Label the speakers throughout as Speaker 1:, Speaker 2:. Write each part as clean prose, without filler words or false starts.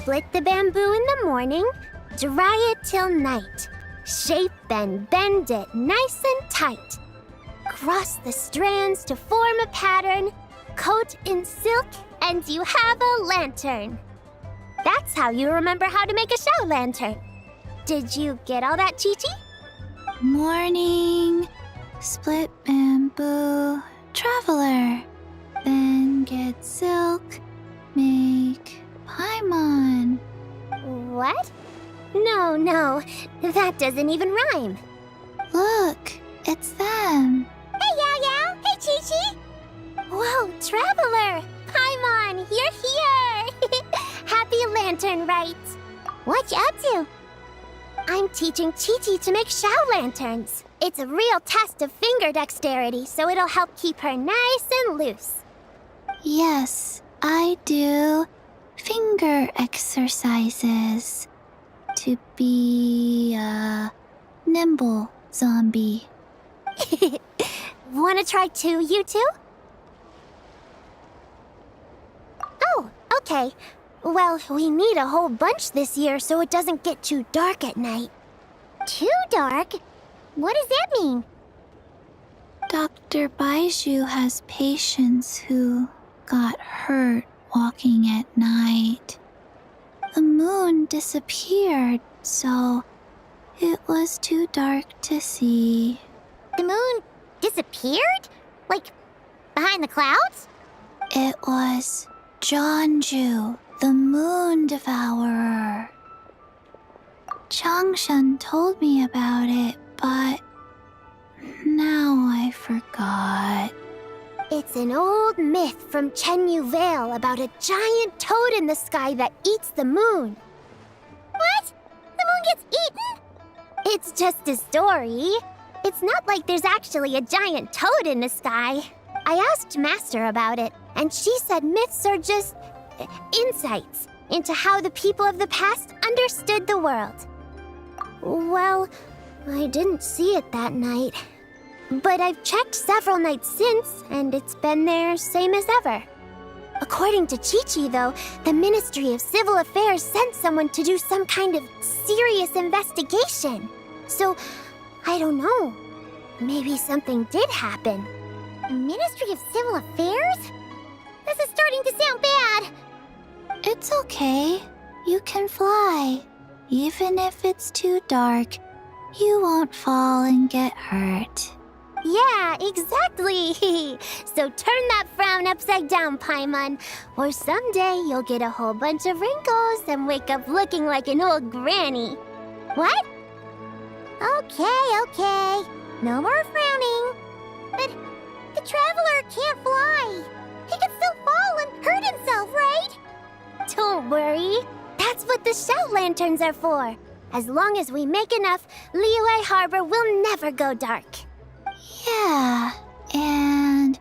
Speaker 1: Split the bamboo in the morning, dry it till night. Shape and bend it nice and tight. Cross the strands to form a pattern, coat in silk, and you have a lantern. That's how you remember how to make a shower lantern. Did you get all that, Chi-Chi?
Speaker 2: Morning, split bamboo, traveler. Then get silk, make paimon.
Speaker 1: What? No, that doesn't even rhyme.
Speaker 2: Look, it's them.
Speaker 1: Hey, Yao Yao! Hey, Chi-Chi! Whoa, Traveler! Paimon, you're here! Happy lantern rites! What you up to? I'm teaching Chi-Chi to make shower lanterns. It's a real test of finger dexterity, so it'll help keep her nice and loose.
Speaker 2: Yes, I do finger exercises to be a nimble zombie.
Speaker 1: Wanna try too, you two? Oh, okay. Well, we need a whole bunch this year so it doesn't get too dark at night. Too dark? What does that mean?
Speaker 2: Dr. Baiju has patients who got hurt walking at night. The moon disappeared, so it was too dark to see.
Speaker 1: The moon disappeared? Like, behind the clouds?
Speaker 2: It was Jeonju, the moon devourer. Changshan told me about it, but now I forgot.
Speaker 1: It's an old myth from Chenyu Vale about a giant toad in the sky that eats the moon. What? The moon gets eaten? It's just a story. It's not like there's actually a giant toad in the sky. I asked Master about it, and she said myths are just insights into how the people of the past understood the world. Well, I didn't see it that night. But I've checked several nights since, and it's been there same as ever. According to Chi-Chi, though, the Ministry of Civil Affairs sent someone to do some kind of serious investigation. So, I don't know. Maybe something did happen. Ministry of Civil Affairs? This is starting to sound bad.
Speaker 2: It's okay. You can fly. Even if it's too dark, you won't fall and get hurt.
Speaker 1: Yeah, exactly. So turn that frown upside down, Paimon, or someday you'll get a whole bunch of wrinkles and wake up looking like an old granny. What? Okay. No more frowning. But the Traveler can't fly. He can still fall and hurt himself, right? Don't worry. That's what the shout lanterns are for. As long as we make enough, Liyue Harbor will never go dark.
Speaker 2: Yeah, and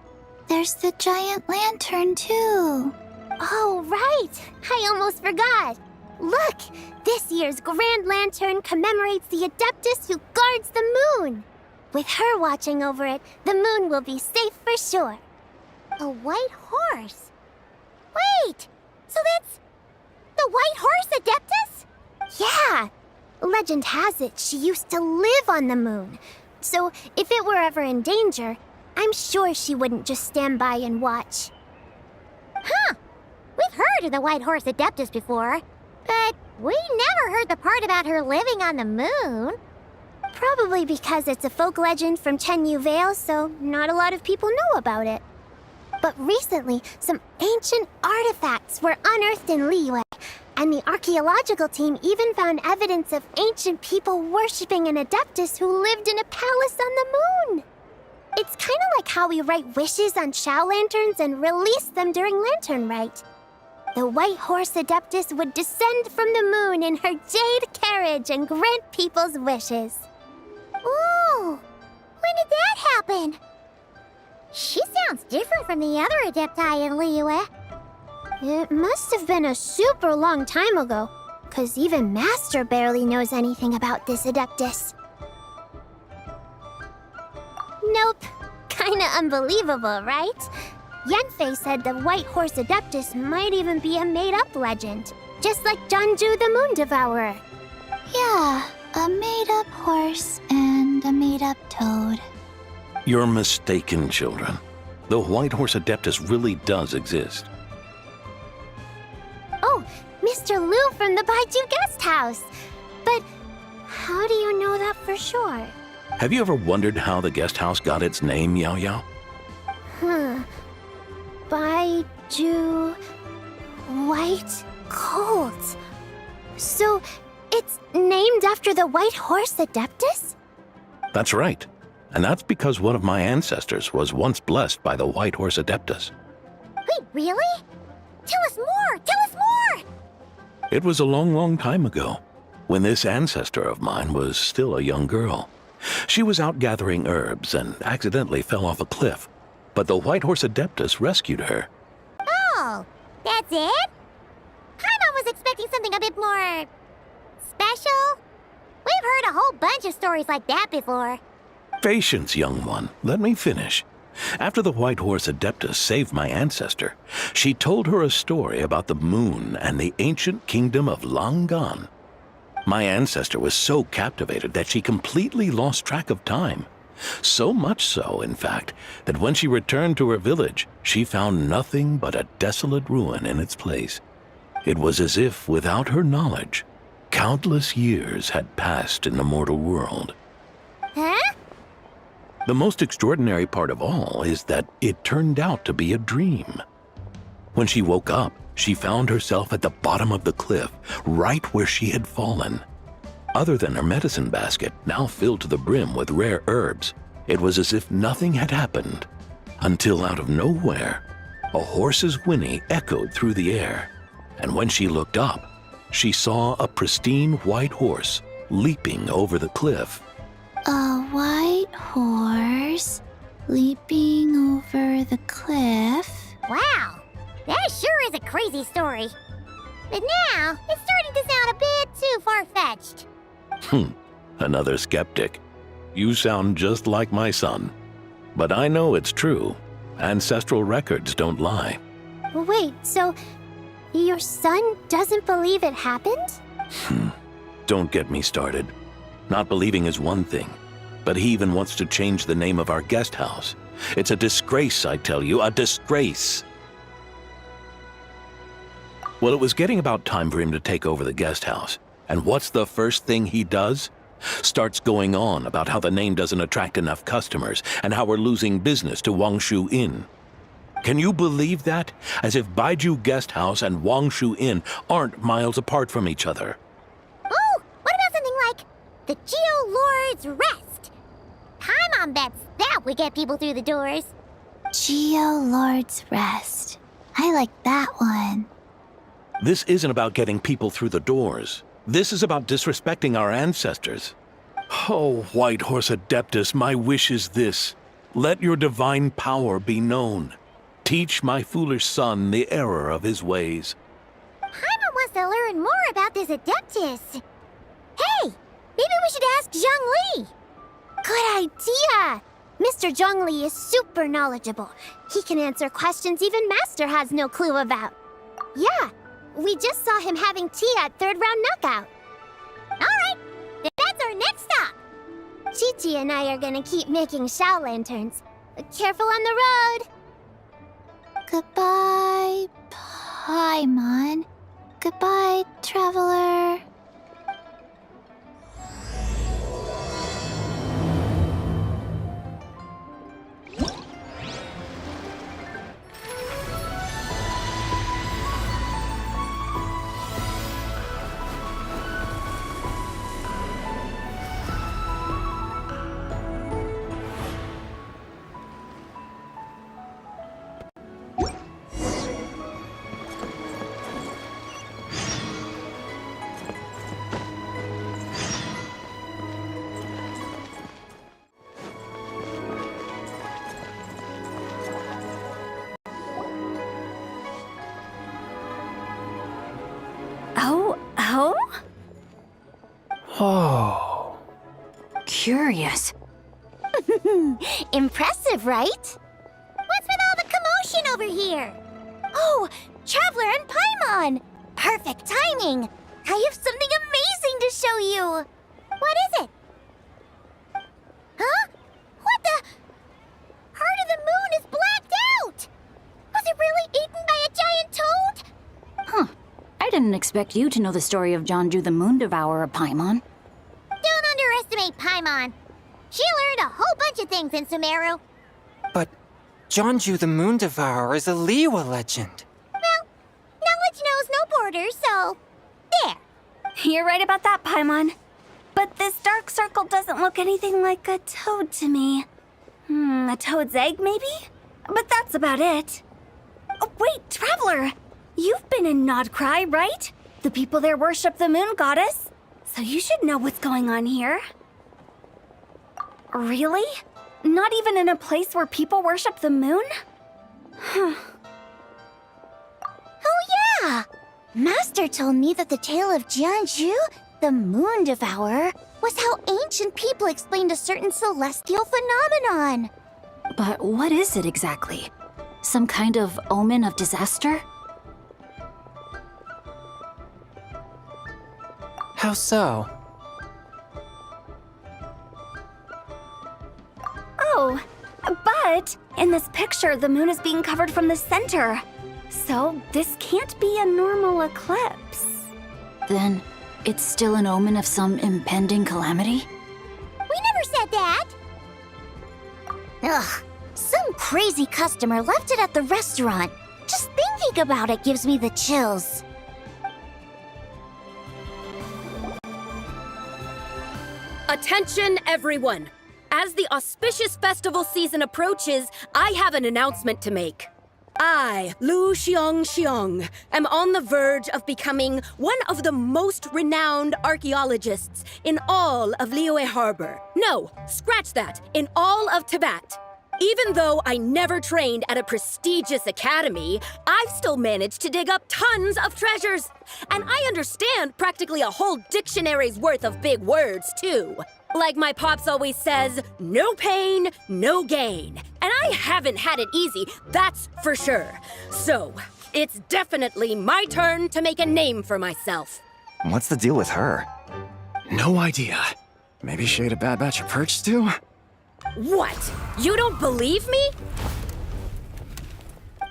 Speaker 2: there's the giant lantern too.
Speaker 1: Oh, right! I almost forgot. Look, this year's Grand Lantern commemorates the Adeptus who guards the moon. With her watching over it, the moon will be safe for sure. A white horse? Wait! So that's the White Horse Adeptus? Yeah! Legend has it she used to live on the moon. So if it were ever in danger, I'm sure she wouldn't just stand by and watch. Huh! We've heard of the White Horse Adeptus before, but we never heard the part about her living on the moon. Probably because it's a folk legend from Chenyu Vale, so not a lot of people know about it. But recently, some ancient artifacts were unearthed in Liyue, and the archaeological team even found evidence of ancient people worshipping an Adeptus who lived in a palace on the moon. It's kind of like how we write wishes on shower lanterns and release them during Lantern Rite. The White Horse Adeptus would descend from the moon in her jade carriage and grant people's wishes. Ooh! When did that happen? She sounds different from the other Adepti in Liyue. It must have been a super long time ago, 'cause even Master barely knows anything about this Adeptus. Nope. Kinda unbelievable, right? Yanfei said the White Horse Adeptus might even be a made-up legend. just like Jeonju the Moon Devourer.
Speaker 2: Yeah, a made-up horse and a made-up toad.
Speaker 3: You're mistaken, children. The White Horse Adeptus really does exist.
Speaker 1: Oh, Mr. Liu from the Baiju Guest House. But how do you know that for sure?
Speaker 3: Have you ever wondered how the guest house got its name, Yao Yao?
Speaker 1: Baiju... White Colt. So, it's named after the White Horse Adeptus?
Speaker 3: That's right. And that's because one of my ancestors was once blessed by the White Horse Adeptus.
Speaker 1: Wait, really? Tell us more! Tell us more!
Speaker 3: It was a long, long time ago, when this ancestor of mine was still a young girl. She was out gathering herbs and accidentally fell off a cliff, but the White Horse Adeptus rescued her.
Speaker 1: Oh, that's it? Paimon was expecting something a bit more... special? We've heard a whole bunch of stories like that before.
Speaker 3: Patience, young one. Let me finish. After the White Horse Adeptus saved my ancestor, she told her a story about the moon and the ancient kingdom of Langan. My ancestor was so captivated that she completely lost track of time. So much so, in fact, that when she returned to her village, she found nothing but a desolate ruin in its place. It was as if, without her knowledge, countless years had passed in the mortal world.
Speaker 1: Huh?
Speaker 3: The most extraordinary part of all is that it turned out to be a dream. When she woke up, she found herself at the bottom of the cliff, right where she had fallen. Other than her medicine basket, now filled to the brim with rare herbs, it was as if nothing had happened. Until out of nowhere, a horse's whinny echoed through the air, and when she looked up, she saw a pristine white horse leaping over the cliff.
Speaker 2: A white horse leaping over the cliff.
Speaker 1: Wow, that sure is a crazy story. But now, it's starting to sound a bit too far-fetched.
Speaker 3: Another skeptic. You sound just like my son. But I know it's true. Ancestral records don't lie.
Speaker 1: Wait, so your son doesn't believe it happened?
Speaker 3: Don't get me started. Not believing is one thing, but he even wants to change the name of our guest house. It's a disgrace, I tell you, a disgrace. Well, it was getting about time for him to take over the guest house. And what's the first thing he does? Starts going on about how the name doesn't attract enough customers and how we're losing business to Wangshu Inn. Can you believe that? As if Baiju Guest House and Wangshu Inn aren't miles apart from each other.
Speaker 1: Oh, what about something like the Geo Lord's Rest? Paimon bets that would get people through the doors.
Speaker 2: Geo Lord's Rest. I like that one.
Speaker 3: This isn't about getting people through the doors. This is about disrespecting our ancestors. Oh, White Horse Adeptus, my wish is this. Let your divine power be known. Teach my foolish son the error of his ways.
Speaker 1: Paimon wants to learn more about this Adeptus. Hey, maybe we should ask Zhang Li. Good idea. Mr. Zhang Li is super knowledgeable. He can answer questions even Master has no clue about. Yeah. We just saw him having tea at third round knockout. All right, then that's our next stop. Chi-Chi and I are gonna keep making Shao lanterns. Careful on the road.
Speaker 2: Goodbye, Paimon. Goodbye, traveler.
Speaker 3: Oh.
Speaker 4: Curious.
Speaker 1: Impressive, right? What's with all the commotion over here? Oh, Traveler and Paimon! Perfect timing! I have something amazing to show you! What is it? Huh? What the? Part of the moon is blacked out! Was it really eaten by a giant toad?
Speaker 4: Huh. I didn't expect you to know the story of Jonju the Moon Devourer, Paimon.
Speaker 1: Don't underestimate Paimon. She learned a whole bunch of things in Sumeru.
Speaker 5: But Jonju the Moon Devourer is a Liyue legend.
Speaker 1: Well, knowledge knows no borders, so... there.
Speaker 6: You're right about that, Paimon. But this dark circle doesn't look anything like a toad to me. A toad's egg, maybe? But that's about it. Oh, wait, Traveler! You've been in Nodcry, right? The people there worship the moon goddess. So you should know what's going on here. Really? Not even in a place where people worship the moon?
Speaker 1: Oh yeah! Master told me that the tale of Jianzhu, the Moon Devourer, was how ancient people explained a certain celestial phenomenon.
Speaker 4: But what is it exactly? Some kind of omen of disaster?
Speaker 5: How so?
Speaker 6: Oh, but in this picture, the moon is being covered from the center. So this can't be a normal eclipse.
Speaker 4: Then it's still an omen of some impending calamity?
Speaker 1: We never said that! Ugh, some crazy customer left it at the restaurant. Just thinking about it gives me the chills.
Speaker 7: Attention, everyone! As the auspicious festival season approaches, I have an announcement to make. I, Lu Xiong, am on the verge of becoming one of the most renowned archaeologists in all of Liyue Harbor. No, scratch that, in all of Tibet. Even though I never trained at a prestigious academy, I've still managed to dig up tons of treasures. And I understand practically a whole dictionary's worth of big words, too. Like my pops always says, no pain, no gain. And I haven't had it easy, that's for sure. So, it's definitely my turn to make a name for myself.
Speaker 8: What's the deal with her?
Speaker 9: No idea. Maybe she ate a bad batch of perch stew?
Speaker 7: What? You don't believe me?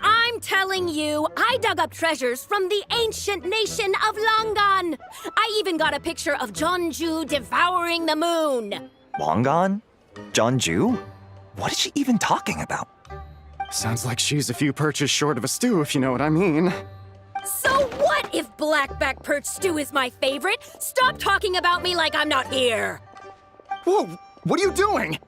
Speaker 7: I'm telling you, I dug up treasures from the ancient nation of Longan. I even got a picture of Jonju devouring the moon.
Speaker 8: Longan? Jonju? What is she even talking about?
Speaker 9: Sounds like she's a few perches short of a stew, if you know what I mean.
Speaker 7: So what if blackback perch stew is my favorite? Stop talking about me like I'm not here.
Speaker 9: Whoa, what are you doing?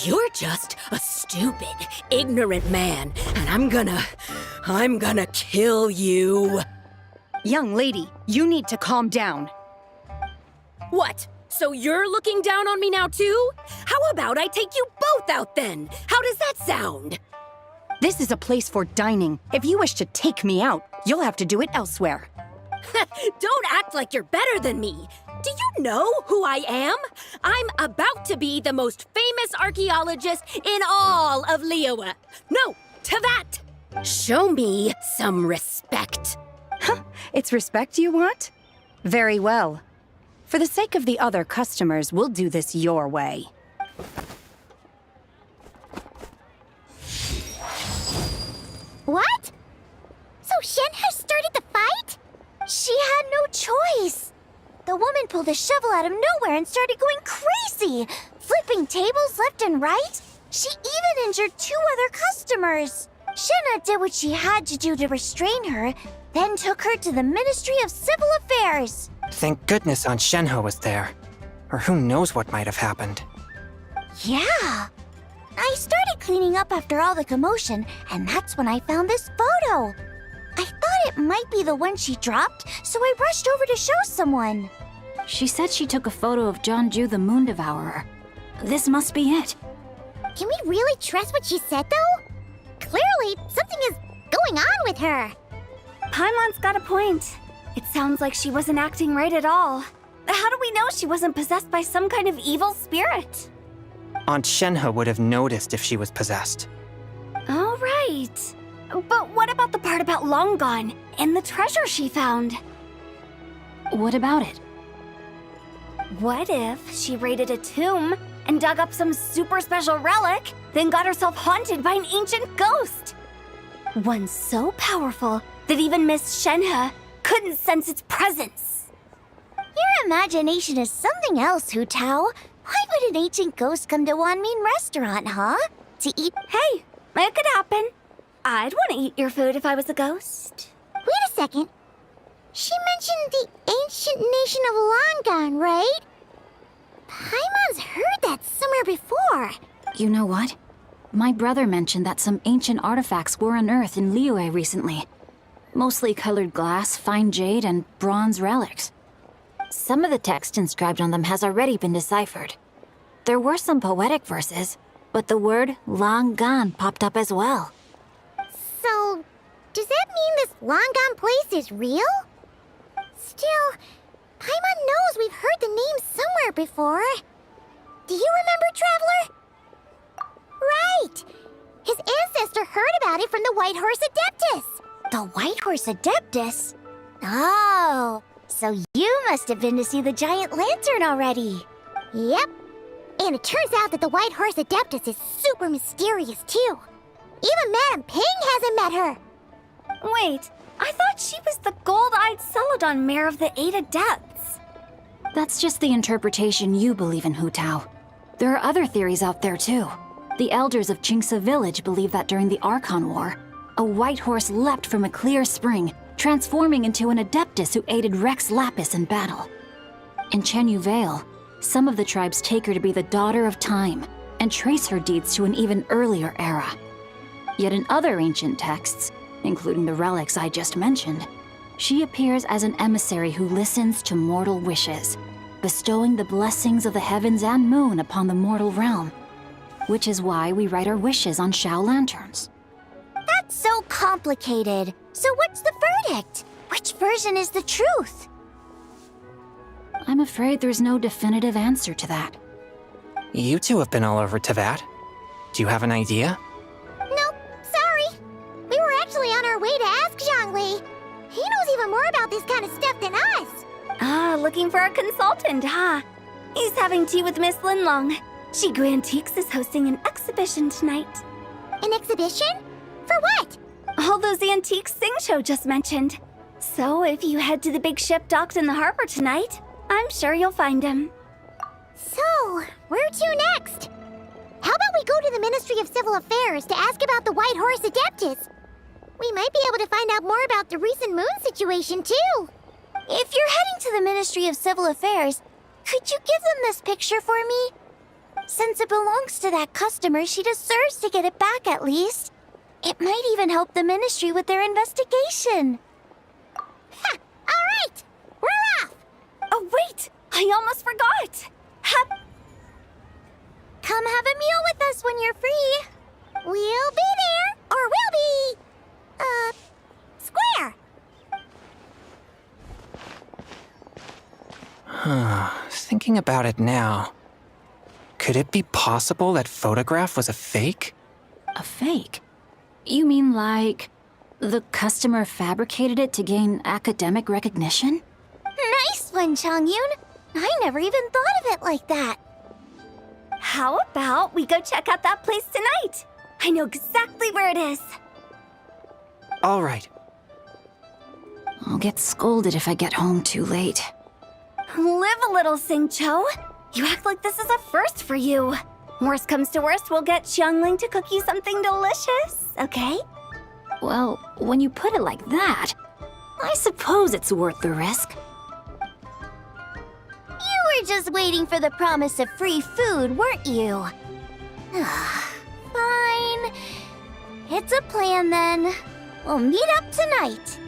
Speaker 7: You're just a stupid, ignorant man, and I'm gonna kill you.
Speaker 10: Young lady, you need to calm down.
Speaker 7: What? So you're looking down on me now too? How about I take you both out then? How does that sound?
Speaker 10: This is a place for dining. If you wish to take me out, you'll have to do it elsewhere.
Speaker 7: Don't act like you're better than me. Do you know who I am? I'm about to be the most famous archaeologist in all of Liyue. No, Tibet. Show me some respect.
Speaker 10: It's respect you want? Very well. For the sake of the other customers, we'll do this your way.
Speaker 1: What? So Shen has started the fight? She had no choice. The woman pulled a shovel out of nowhere and started going crazy, flipping tables left and right. She even injured 2 other customers. Shenna did what she had to do to restrain her, then took her to the Ministry of Civil Affairs.
Speaker 5: Thank goodness Aunt Shenhe was there. Or who knows what might have happened.
Speaker 1: Yeah. I started cleaning up after all the commotion, and that's when I found this photo. I thought it might be the one she dropped, so I rushed over to show someone.
Speaker 4: She said she took a photo of Jonju the Moon Devourer. This must be it.
Speaker 1: Can we really trust what she said, though? Clearly, something is going on with her.
Speaker 6: Paimon's got a point. It sounds like she wasn't acting right at all. How do we know she wasn't possessed by some kind of evil spirit?
Speaker 5: Aunt Shenhe would have noticed if she was possessed.
Speaker 6: All right. But what about the part about Long Gone and the treasure she found?
Speaker 4: What about it?
Speaker 6: What if she raided a tomb and dug up some super special relic, then got herself haunted by an ancient ghost? One so powerful that even Miss Shenhe couldn't sense its presence.
Speaker 1: Your imagination is something else, Hu Tao. Why would an ancient ghost come to Wanmin restaurant, huh? To eat?
Speaker 6: Hey, it could happen. I'd want to eat your food if I was a ghost.
Speaker 1: Wait a second. She mentioned the ancient nation of Longon, right? Paimon's heard that somewhere before.
Speaker 4: You know what? My brother mentioned that some ancient artifacts were unearthed in Liyue recently. Mostly colored glass, fine jade, and bronze relics. Some of the text inscribed on them has already been deciphered. There were some poetic verses, but the word Long Gone popped up as well.
Speaker 1: So, does that mean this Longon place is real? Still, Paimon knows we've heard the name somewhere before. Do you remember, Traveler? Right! His ancestor heard about it from the White Horse Adeptus. The White Horse Adeptus? Oh, so you must have been to see the giant lantern already. Yep. And it turns out that the White Horse Adeptus is super mysterious, too. Even Madame Ping hasn't met her.
Speaker 6: Wait, I thought she was the gold-eyed Celadon Mare of the Eight Adepts.
Speaker 4: That's just the interpretation you believe in, Hu Tao. There are other theories out there too. The elders of Qingce village believe that during the Archon War, a white horse leapt from a clear spring, transforming into an Adeptus who aided Rex Lapis in battle. In Chenyu Vale, some of the tribes take her to be the daughter of time and trace her deeds to an even earlier era. Yet in other ancient texts, including the relics I just mentioned, she appears as an emissary who listens to mortal wishes, bestowing the blessings of the heavens and moon upon the mortal realm, which is why we write our wishes on Shao lanterns.
Speaker 1: That's so complicated. So what's the verdict? Which version is the truth?
Speaker 4: I'm afraid there's no definitive answer to that.
Speaker 5: You two have been all over Tevat. Do you have an idea?
Speaker 1: Nope, sorry. We were actually on our way to ask Zhongli. He knows even more about this kind of stuff than us.
Speaker 6: Ah, looking for a consultant, huh? He's having tea with Miss Linlong. Shigu Antiques is hosting an exhibition tonight.
Speaker 1: An exhibition? For what?
Speaker 6: All those antiques Sing Show just mentioned. So if you head to the big ship docked in the harbor tonight, I'm sure you'll find him.
Speaker 1: So, where to next? How about we go to the Ministry of Civil Affairs to ask about the White Horse Adeptus? We might be able to find out more about the recent moon situation, too. If you're heading to the Ministry of Civil Affairs, could you give them this picture for me? Since it belongs to that customer, she deserves to get it back at least. It might even help the Ministry with their investigation. Ha! All right! We're off!
Speaker 6: Oh, wait! I almost forgot!
Speaker 1: Come have a meal with us when you're free. We'll be there, or we'll be... square.
Speaker 5: Thinking about it now, could it be possible that photograph was a fake?
Speaker 4: A fake? You mean like the customer fabricated it to gain academic recognition?
Speaker 1: Nice one, Changyun. I never even thought of it like that.
Speaker 6: How about we go check out that place tonight? I know exactly where it is.
Speaker 5: All right.
Speaker 4: I'll get scolded if I get home too late.
Speaker 6: Live a little, Sing-Cho. You act like this is a first for you. Worst comes to worst, we'll get Xiangling to cook you something delicious, okay?
Speaker 4: Well, when you put it like that, I suppose it's worth the risk.
Speaker 1: You were just waiting for the promise of free food, weren't you? Fine. It's a plan then. We'll meet up tonight.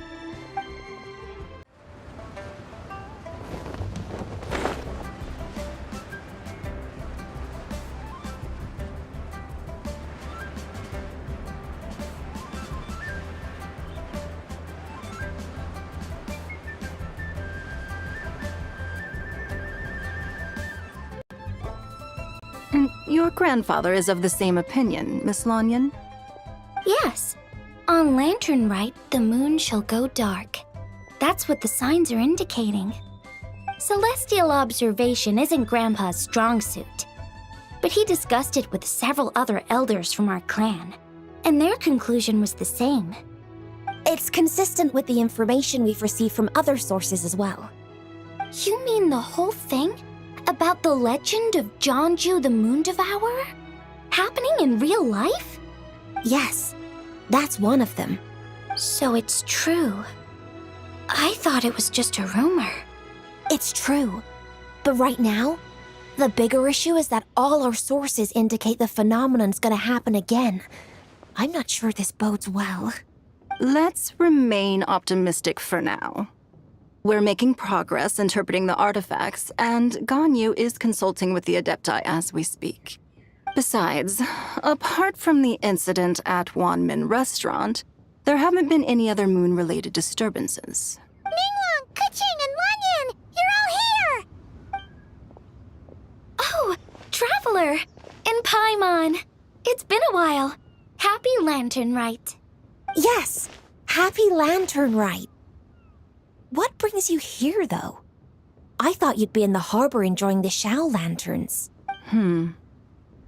Speaker 10: Your grandfather is of the same opinion, Miss Lanyan?
Speaker 6: Yes. On Lanternlit, the moon shall go dark. That's what the signs are indicating. Celestial observation isn't Grandpa's strong suit, but he discussed it with several other elders from our clan, and their conclusion was the same.
Speaker 1: It's consistent with the information we've received from other sources as well.
Speaker 6: You mean the whole thing? About the legend of Jeonju the Moon Devourer? Happening in real life?
Speaker 1: Yes, that's one of them.
Speaker 6: So it's true. I thought it was just a rumor.
Speaker 1: It's true. But right now, the bigger issue is that all our sources indicate the phenomenon's gonna happen again. I'm not sure this bodes well.
Speaker 11: Let's remain optimistic for now. We're making progress interpreting the artifacts, and Ganyu is consulting with the Adepti as we speak. Besides, apart from the incident at Wanmin Restaurant, there haven't been any other moon-related disturbances.
Speaker 1: Mingwang, Kuching, and Lanyan! You're all here!
Speaker 6: Oh, Traveler! And Paimon! It's been a while. Happy Lanternlit.
Speaker 1: Yes, happy Lanternlit. What brings you here, though? I thought you'd be in the harbor enjoying the Shao lanterns.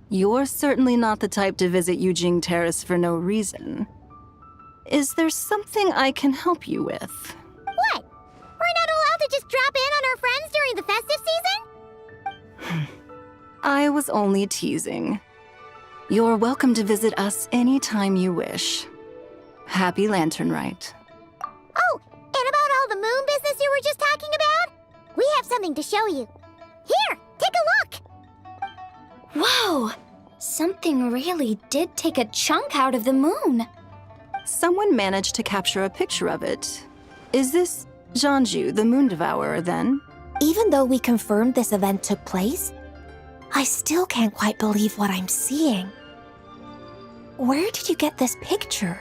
Speaker 11: You're certainly not the type to visit Yujing Terrace for no reason. Is there something I can help you with?
Speaker 1: What? We're not allowed to just drop in on our friends during the festive season?
Speaker 11: I was only teasing. You're welcome to visit us anytime you wish. Happy Lanternlit.
Speaker 1: Oh, and about all the moon business you were just talking about? We have something to show you. Here, take a look!
Speaker 6: Whoa! Something really did take a chunk out of the moon.
Speaker 11: Someone managed to capture a picture of it. Is this Jeonju, the Moon Devourer, then?
Speaker 1: Even though we confirmed this event took place, I still can't quite believe what I'm seeing. Where did you get this picture?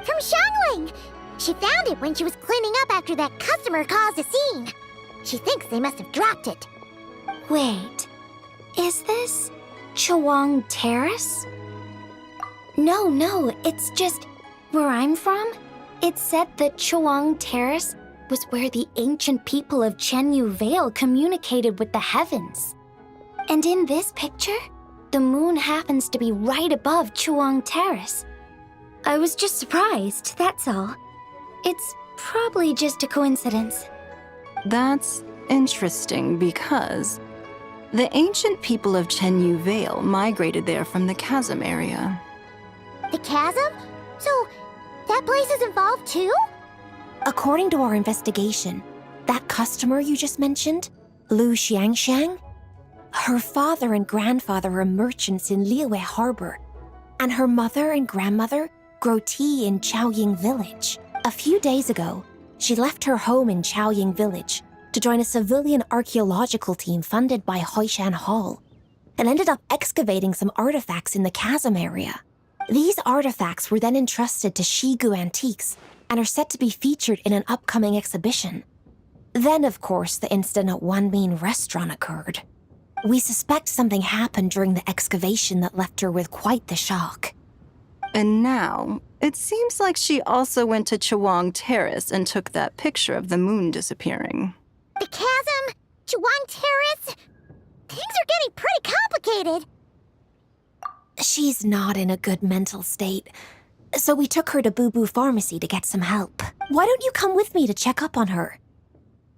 Speaker 1: From Xiangling! She found it when she was cleaning up after that customer caused a scene. She thinks they must have dropped it.
Speaker 6: Wait, is this Chawang Terrace? No, it's just where I'm from. It said that Chawang Terrace was where the ancient people of Chenyu Vale communicated with the heavens. And in this picture, the moon happens to be right above Chawang Terrace. I was just surprised, that's all. It's probably just a coincidence.
Speaker 11: That's interesting because the ancient people of Chenyu Vale migrated there from the chasm area.
Speaker 1: The chasm? So, that place is involved too? According to our investigation, that customer you just mentioned, Lu Xiangxiang, her father and grandfather are merchants in Liyue Harbor, and her mother and grandmother grow tea in Chaoying Village. A few days ago, she left her home in Chaoying Village to join a civilian archaeological team funded by Hoishan Hall, and ended up excavating some artifacts in the chasm area. These artifacts were then entrusted to Shigu Antiques and are set to be featured in an upcoming exhibition. Then, of course, the incident at Wanmin Restaurant occurred. We suspect something happened during the excavation that left her with quite the shock.
Speaker 11: And now, it seems like she also went to Chawang Terrace and took that picture of the moon disappearing.
Speaker 1: The chasm? Chawang Terrace? Things are getting pretty complicated. She's not in a good mental state, so we took her to Boo Boo Pharmacy to get some help. Why don't you come with me to check up on her?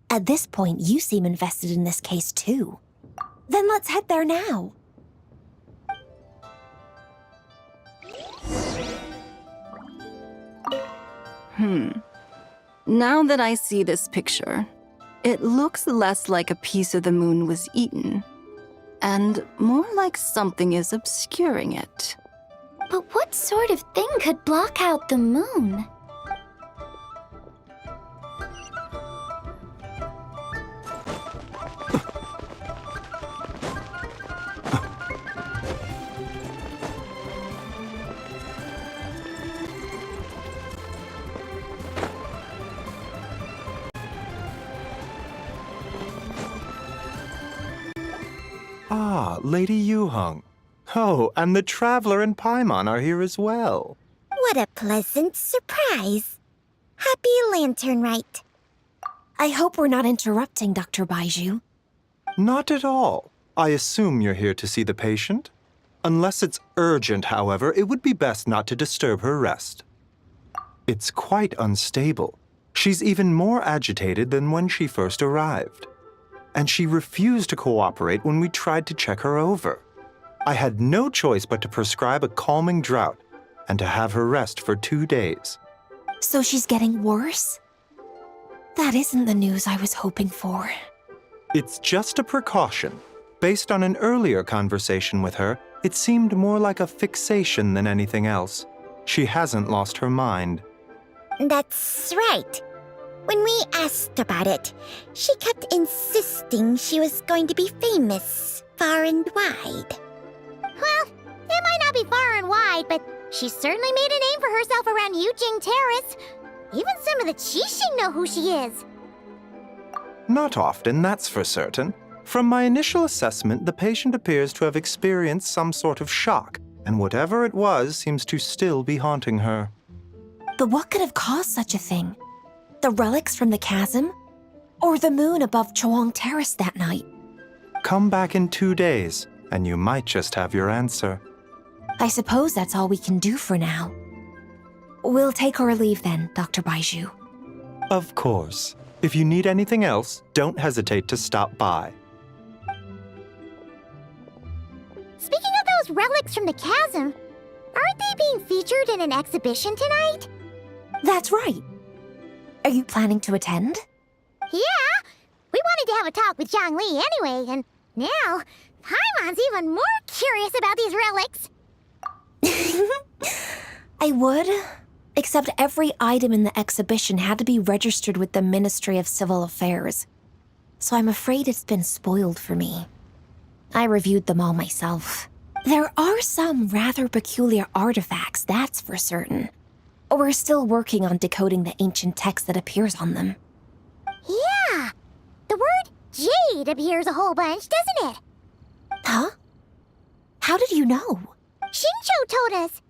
Speaker 1: At this point, you seem invested in this case too. Then let's head there now.
Speaker 11: Now that I see this picture, it looks less like a piece of the moon was eaten, and more like something is obscuring it.
Speaker 6: But what sort of thing could block out the moon?
Speaker 9: Lady Yuheng. Oh, and the Traveler and Paimon are here as well.
Speaker 1: What a pleasant surprise. Happy Lanternlit.
Speaker 12: I hope we're not interrupting, Dr. Baiju.
Speaker 13: Not at all. I assume you're here to see the patient. Unless it's urgent, however, it would be best not to disturb her rest. It's quite unstable. She's even more agitated than when she first arrived. And she refused to cooperate when we tried to check her over. I had no choice but to prescribe a calming draught and to have her rest for 2 days.
Speaker 12: So she's getting worse? That isn't the news I was hoping for.
Speaker 13: It's just a precaution. Based on an earlier conversation with her, it seemed more like a fixation than anything else. She hasn't lost her mind.
Speaker 1: That's right. When we asked about it, she kept insisting she was going to be famous far and wide. Well, it might not be far and wide, but she certainly made a name for herself around Yujing Terrace. Even some of the Qixing know who she is.
Speaker 13: Not often, that's for certain. From my initial assessment, the patient appears to have experienced some sort of shock, and whatever it was seems to still be haunting her.
Speaker 12: But what could have caused such a thing? The relics from the chasm? Or the moon above Chuang Terrace that night?
Speaker 13: Come back in 2 days, and you might just have your answer.
Speaker 12: I suppose that's all we can do for now. We'll take our leave then, Dr. Baiju.
Speaker 13: Of course. If you need anything else, don't hesitate to stop by.
Speaker 1: Speaking of those relics from the chasm, aren't they being featured in an exhibition tonight?
Speaker 12: That's right. Are you planning to attend?
Speaker 1: Yeah! We wanted to have a talk with Zhangli anyway, and now Paimon's even more curious about these relics.
Speaker 12: I would, except every item in the exhibition had to be registered with the Ministry of Civil Affairs. So I'm afraid it's been spoiled for me. I reviewed them all myself. There are some rather peculiar artifacts, that's for certain. We're still working on decoding the ancient text that appears on them.
Speaker 1: Yeah! The word jade appears a whole bunch, doesn't it?
Speaker 12: Huh? How did you know?
Speaker 1: Shincho told us.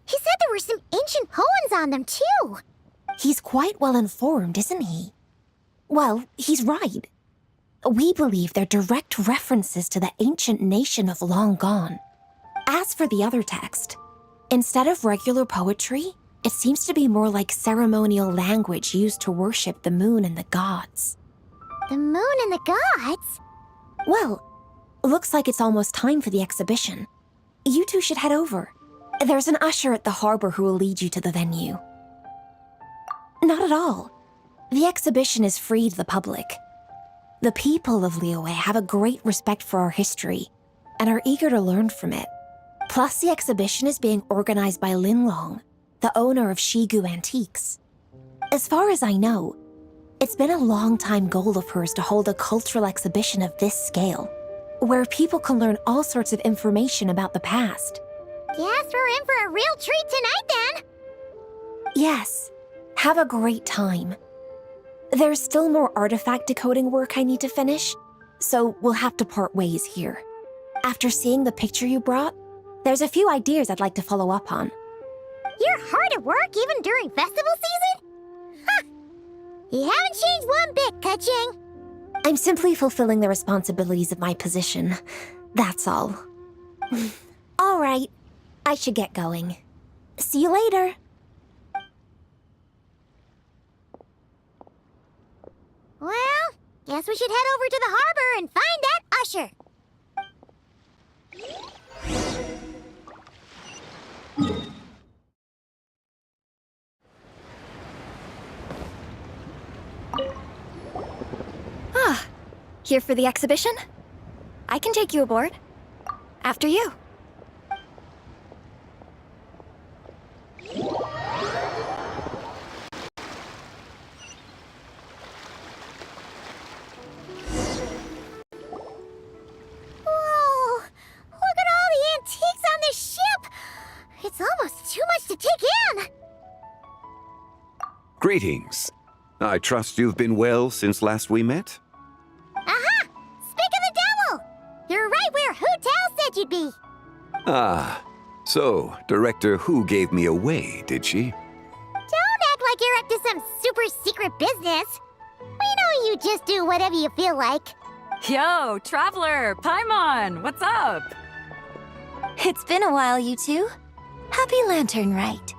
Speaker 1: He said there were some ancient poems on them, too.
Speaker 12: He's quite well informed, isn't he? Well, he's right. We believe they're direct references to the ancient nation of long gone. As for the other text, instead of regular poetry, it seems to be more like ceremonial language used to worship the moon and the gods.
Speaker 1: The moon and the gods?
Speaker 12: Well, looks like it's almost time for the exhibition. You two should head over. There's an usher at the harbor who will lead you to the venue. Not at all. The exhibition is free to the public. The people of Liyue have a great respect for our history and are eager to learn from it. Plus, the exhibition is being organized by Linlong, the owner of Shigu Antiques. As far as I know, it's been a long-time goal of hers to hold a cultural exhibition of this scale, where people can learn all sorts of information about the past.
Speaker 1: Guess we're in for a real treat tonight, then.
Speaker 12: Yes, have a great time. There's still more artifact decoding work I need to finish, so we'll have to part ways here. After seeing the picture you brought, there's a few ideas I'd like to follow up on.
Speaker 1: You're hard at work even during festival season? Ha! You haven't changed one bit, Kaching.
Speaker 12: I'm simply fulfilling the responsibilities of my position. That's all. All right, I should get going. See you later.
Speaker 1: Well, guess we should head over to the harbor and find that usher.
Speaker 6: Ah, here for the exhibition? I can take you aboard. After you.
Speaker 1: Whoa! Look at all the antiques on this ship! It's almost too much to take in!
Speaker 14: Greetings. I trust you've been well since last we met?
Speaker 1: Aha! Speak of the devil! You're right where Hu Tao said you'd be.
Speaker 14: Ah, So, Director Hu gave me away, did she?
Speaker 1: Don't act like you're up to some super secret business. We know you just do whatever you feel like.
Speaker 15: Yo, Traveler, Paimon, what's up?
Speaker 12: It's been a while, you two. Happy Lanternlit.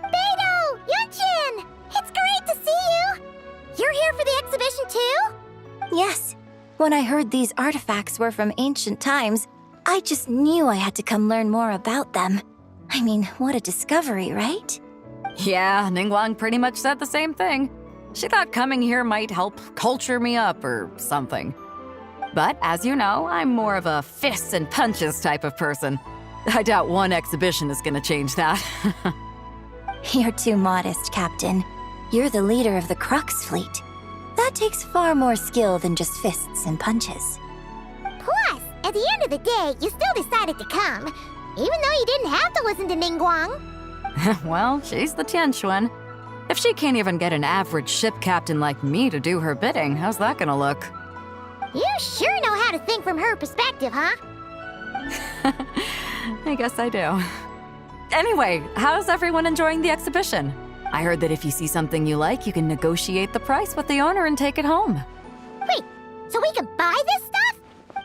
Speaker 1: Beidou! Yunchin! It's great to see you! You're here for the exhibition too?
Speaker 12: Yes. When I heard these artifacts were from ancient times, I just knew I had to come learn more about them. I mean, what a discovery, right?
Speaker 15: Yeah, Ningguang pretty much said the same thing. She thought coming here might help culture me up or something. But as you know, I'm more of a fists and punches type of person. I doubt one exhibition is gonna change that.
Speaker 12: You're too modest, Captain. You're the leader of the Crux fleet. That takes far more skill than just fists and punches.
Speaker 1: Plus, at the end of the day, you still decided to come, even though you didn't have to listen to Ningguang.
Speaker 15: Well, she's the Tianquan. If she can't even get an average ship captain like me to do her bidding, how's that gonna look?
Speaker 1: You sure know how to think from her perspective, huh?
Speaker 15: I guess I do. Anyway, how's everyone enjoying the exhibition? I heard that if you see something you like, you can negotiate the price with the owner and take it home.
Speaker 1: Wait, so we can buy this stuff?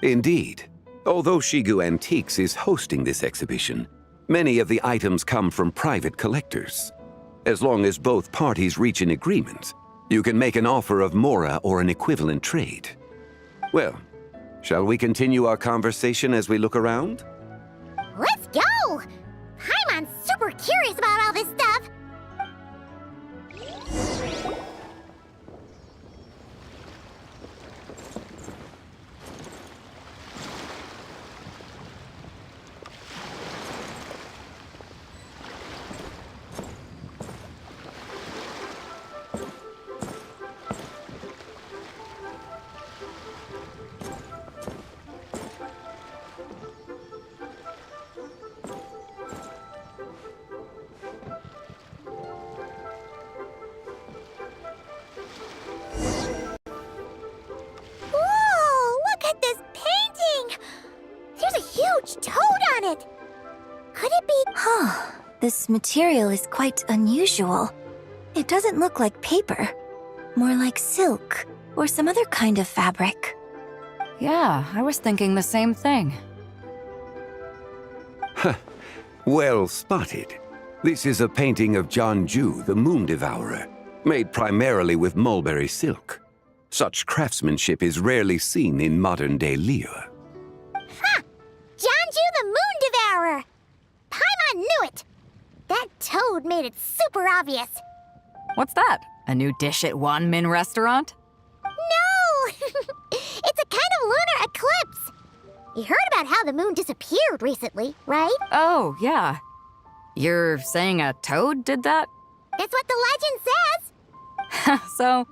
Speaker 14: Indeed. Although Shigu Antiques is hosting this exhibition, many of the items come from private collectors. As long as both parties reach an agreement, you can make an offer of mora or an equivalent trade. Well, shall we continue our conversation as we look around?
Speaker 1: Let's go! Paimon's super curious about all this stuff.
Speaker 12: This material is quite unusual. It doesn't look like paper. More like silk, or some other kind of fabric.
Speaker 15: Yeah, I was thinking the same thing.
Speaker 14: Well spotted. This is a painting of Jianju, the Moon Devourer, made primarily with mulberry silk. Such craftsmanship is rarely seen in modern-day Liyue.
Speaker 1: Ha! Jianju the Moon Devourer! Paimon knew it! That toad made it super obvious.
Speaker 15: What's that? A new dish at Wanmin restaurant?
Speaker 1: No! It's a kind of lunar eclipse. You heard about how the moon disappeared recently, right?
Speaker 15: Oh, yeah. You're saying a toad did that?
Speaker 1: That's what the legend says.
Speaker 15: So,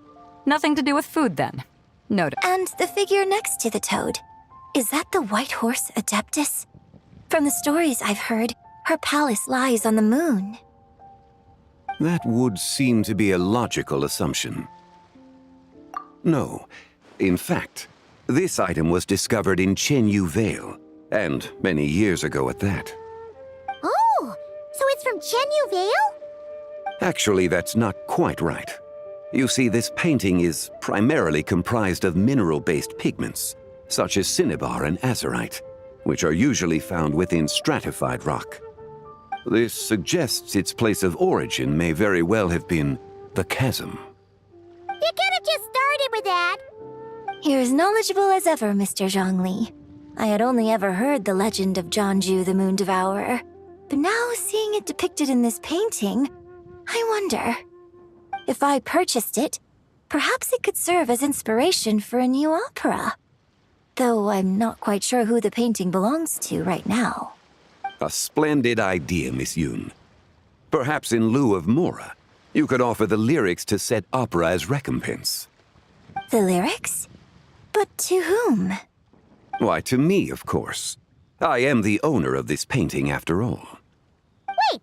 Speaker 15: nothing to do with food then. Noted.
Speaker 12: And the figure next to the toad. Is that the white horse Adeptus? From the stories I've heard, her palace lies on the moon.
Speaker 14: That would seem to be a logical assumption. No. In fact, this item was discovered in Chenyu Vale, and many years ago at that.
Speaker 1: Oh, so it's from Chenyu Vale?
Speaker 14: Actually, that's not quite right. You see, this painting is primarily comprised of mineral-based pigments, such as cinnabar and azurite, which are usually found within stratified rock. This suggests its place of origin may very well have been the chasm.
Speaker 1: You could have just started with that.
Speaker 12: You're as knowledgeable as ever, Mr. Zhongli. I had only ever heard the legend of Jianju the Moon Devourer, but now seeing it depicted in this painting, I wonder. If I purchased it, perhaps it could serve as inspiration for a new opera. Though I'm not quite sure who the painting belongs to right now.
Speaker 14: A splendid idea, Miss Yoon. Perhaps in lieu of mora, you could offer the lyrics to said opera as recompense.
Speaker 12: The lyrics? But to whom?
Speaker 14: Why, to me, of course. I am the owner of this painting, after all.
Speaker 1: Wait,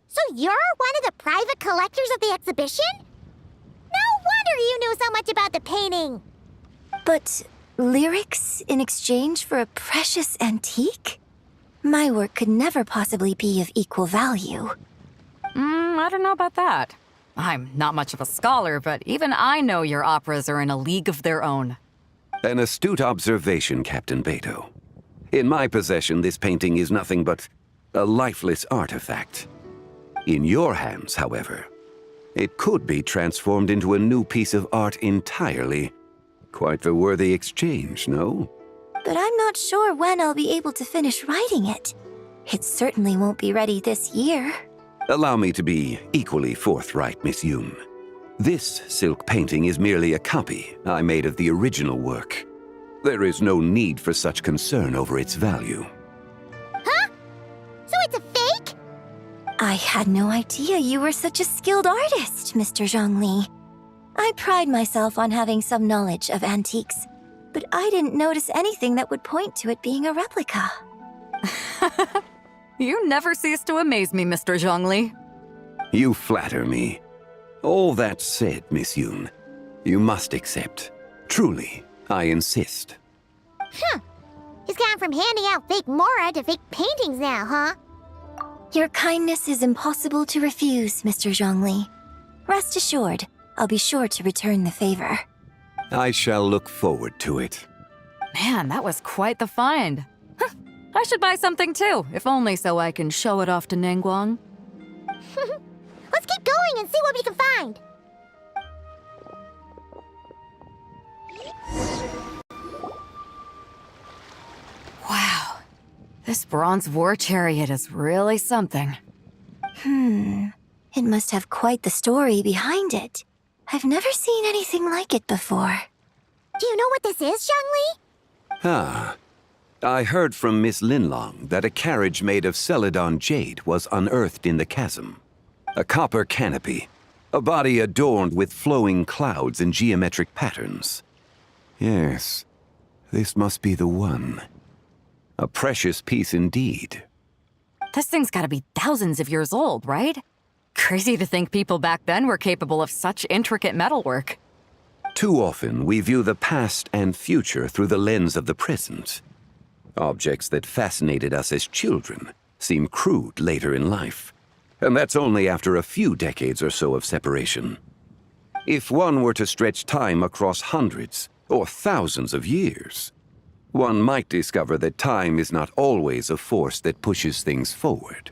Speaker 1: so you're one of the private collectors of the exhibition? No wonder you knew so much about the painting.
Speaker 12: But lyrics in exchange for a precious antique?
Speaker 6: My work could never possibly be of equal value.
Speaker 15: I don't know about that. I'm not much of a scholar, but even I know your operas are in a league of their own.
Speaker 14: An astute observation, Captain Beto. In my possession, this painting is nothing but a lifeless artifact. In your hands, however, it could be transformed into a new piece of art entirely. Quite the worthy exchange, no?
Speaker 6: But I'm not sure when I'll be able to finish writing it. It certainly won't be ready this year.
Speaker 14: Allow me to be equally forthright, Miss Yoon. This silk painting is merely a copy I made of the original work. There is no need for such concern over its value.
Speaker 1: Huh? So it's a fake?
Speaker 6: I had no idea you were such a skilled artist, Mr. Zhongli. I pride myself on having some knowledge of antiques, but I didn't notice anything that would point to it being a replica.
Speaker 15: You never cease to amaze me, Mr. Zhongli.
Speaker 14: You flatter me. All that said, Miss Yoon, you must accept. Truly, I insist.
Speaker 1: Huh. He's gone from handing out fake Mora to fake paintings now, huh?
Speaker 6: Your kindness is impossible to refuse, Mr. Zhongli. Rest assured, I'll be sure to return the favor.
Speaker 14: I shall look forward to it.
Speaker 15: Man, that was quite the find. I should buy something too, if only so I can show it off to Ningguang.
Speaker 1: Let's keep going and see what we can find.
Speaker 15: Wow, this bronze war chariot is really something.
Speaker 6: It must have quite the story behind it. I've never seen anything like it before.
Speaker 1: Do you know what this is, Zhongli?
Speaker 14: Ah. I heard from Miss Linlong that a carriage made of Celadon jade was unearthed in the chasm. A copper canopy, a body adorned with flowing clouds and geometric patterns. Yes, this must be the one. A precious piece indeed.
Speaker 15: This thing's gotta be thousands of years old, right? Crazy to think people back then were capable of such intricate metalwork.
Speaker 14: Too often, we view the past and future through the lens of the present. Objects that fascinated us as children seem crude later in life. And that's only after a few decades or so of separation. If one were to stretch time across hundreds or thousands of years, one might discover that time is not always a force that pushes things forward.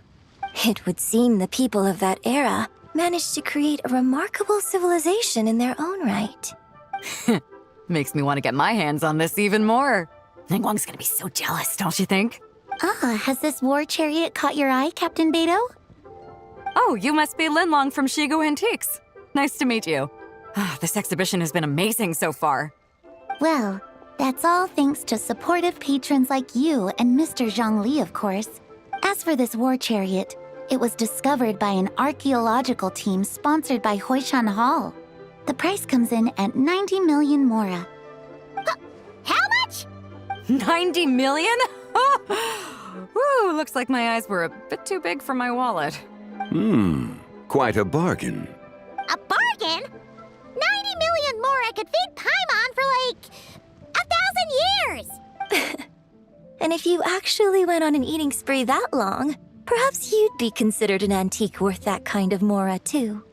Speaker 6: It would seem the people of that era managed to create a remarkable civilization in their own right.
Speaker 15: Makes me want to get my hands on this even more. Ningguang's gonna be so jealous, don't you think?
Speaker 2: Has this war chariot caught your eye, Captain Beto?
Speaker 15: Oh, you must be Linlong from Shigu Antiques. Nice to meet you. This exhibition has been amazing so far.
Speaker 2: Well, that's all thanks to supportive patrons like you and Mr. Zhongli, of course. As for this war chariot, it was discovered by an archaeological team sponsored by Hoishan Hall. The price comes in at 90 million Mora.
Speaker 1: How much?
Speaker 15: 90 million? Woo, looks like my eyes were a bit too big for my wallet.
Speaker 14: Quite a bargain.
Speaker 1: A bargain? 90 million Mora could feed Paimon for like 1,000 years!
Speaker 6: And if you actually went on an eating spree that long, perhaps you'd be considered an antique worth that kind of Mora, too.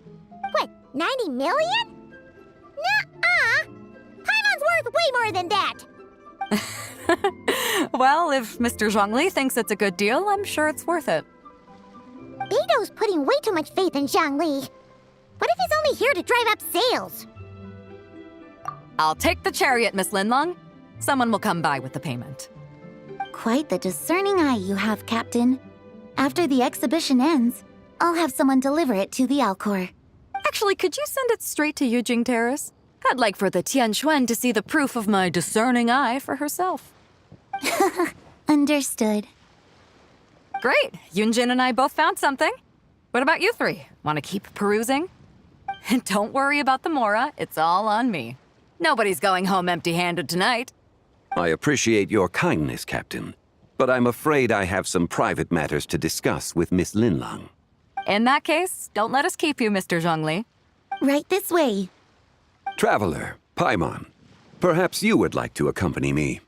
Speaker 1: What, 90 million? Nuh-uh! Paimon's worth way more than that!
Speaker 15: Well, if Mr. Zhongli thinks it's a good deal, I'm sure it's worth it.
Speaker 1: Beto's putting way too much faith in Zhongli. What if he's only here to drive up sales?
Speaker 15: I'll take the chariot, Miss Linlong. Someone will come by with the payment.
Speaker 2: Quite the discerning eye you have, Captain. After the exhibition ends, I'll have someone deliver it to the Alcor.
Speaker 15: Actually, could you send it straight to Yujing Terrace? I'd like for the Tianquan to see the proof of my discerning eye for herself.
Speaker 2: Understood.
Speaker 15: Great! Yunjin and I both found something. What about you three? Want to keep perusing? And don't worry about the Mora, it's all on me. Nobody's going home empty-handed tonight.
Speaker 14: I appreciate your kindness, Captain, but I'm afraid I have some private matters to discuss with Miss Linlong.
Speaker 15: In that case, don't let us keep you, Mr. Zhongli.
Speaker 2: Right this way.
Speaker 14: Traveler, Paimon, perhaps you would like to accompany me.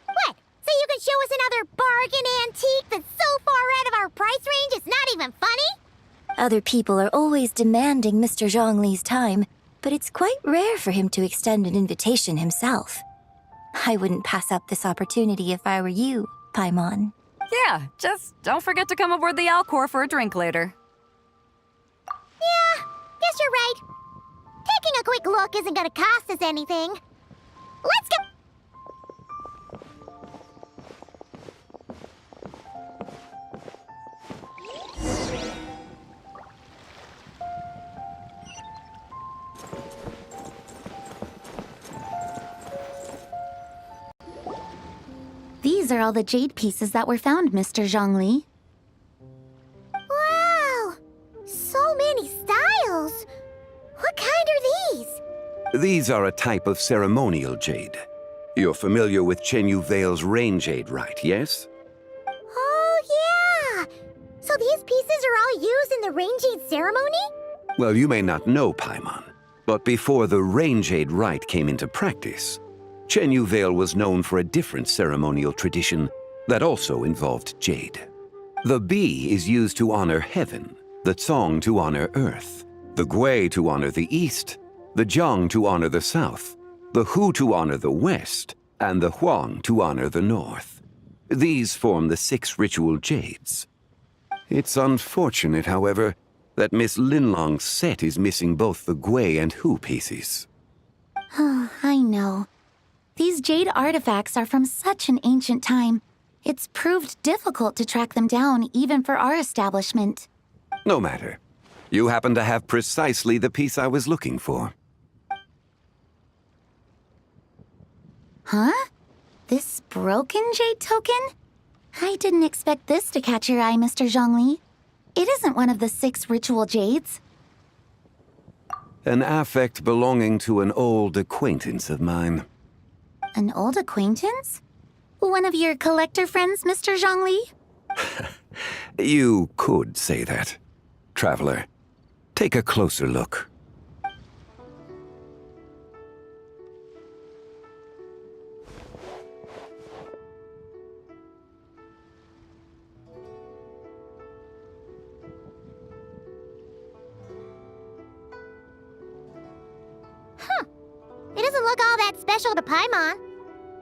Speaker 1: What? So you can gonna show us another bargain antique that's so far out of our price range it's not even funny?
Speaker 16: Other people are always demanding Mr. Zhongli's time, but it's quite rare for him to extend an invitation himself. I wouldn't pass up this opportunity if I were you, Paimon.
Speaker 15: Yeah, just don't forget to come aboard the Alcor for a drink later.
Speaker 1: Yeah, guess you're right. Taking a quick look isn't gonna cost us anything. Let's go!
Speaker 4: These are all the jade pieces that were found, Mr. Zhongli.
Speaker 1: Wow! So many styles! What kind are these?
Speaker 14: These are a type of ceremonial jade. You're familiar with Chenyu Vale's rain jade, right, yes?
Speaker 1: Oh, yeah! So these pieces are all used in the rain jade ceremony?
Speaker 14: Well, you may not know, Paimon, but before the rain jade rite came into practice, Chenyu Vale was known for a different ceremonial tradition that also involved jade. The bee is used to honor heaven, the Tsong to honor earth, the Gui to honor the east, the Jiang to honor the south, the Hu to honor the west, and the Huang to honor the north. These form the 6 ritual jades. It's unfortunate, however, that Miss Linlong's set is missing both the Gui and Hu pieces.
Speaker 4: Oh, I know. These jade artifacts are from such an ancient time. It's proved difficult to track them down, even for our establishment.
Speaker 14: No matter. You happen to have precisely the piece I was looking for.
Speaker 4: Huh? This broken jade token? I didn't expect this to catch your eye, Mr. Zhongli. It isn't one of the 6 ritual jades.
Speaker 14: An affect belonging to an old acquaintance of mine.
Speaker 4: An old acquaintance? One of your collector friends, Mr. Zhongli?
Speaker 14: You could say that. Traveler, take a closer look.
Speaker 1: Huh. It doesn't look all that special to Paimon.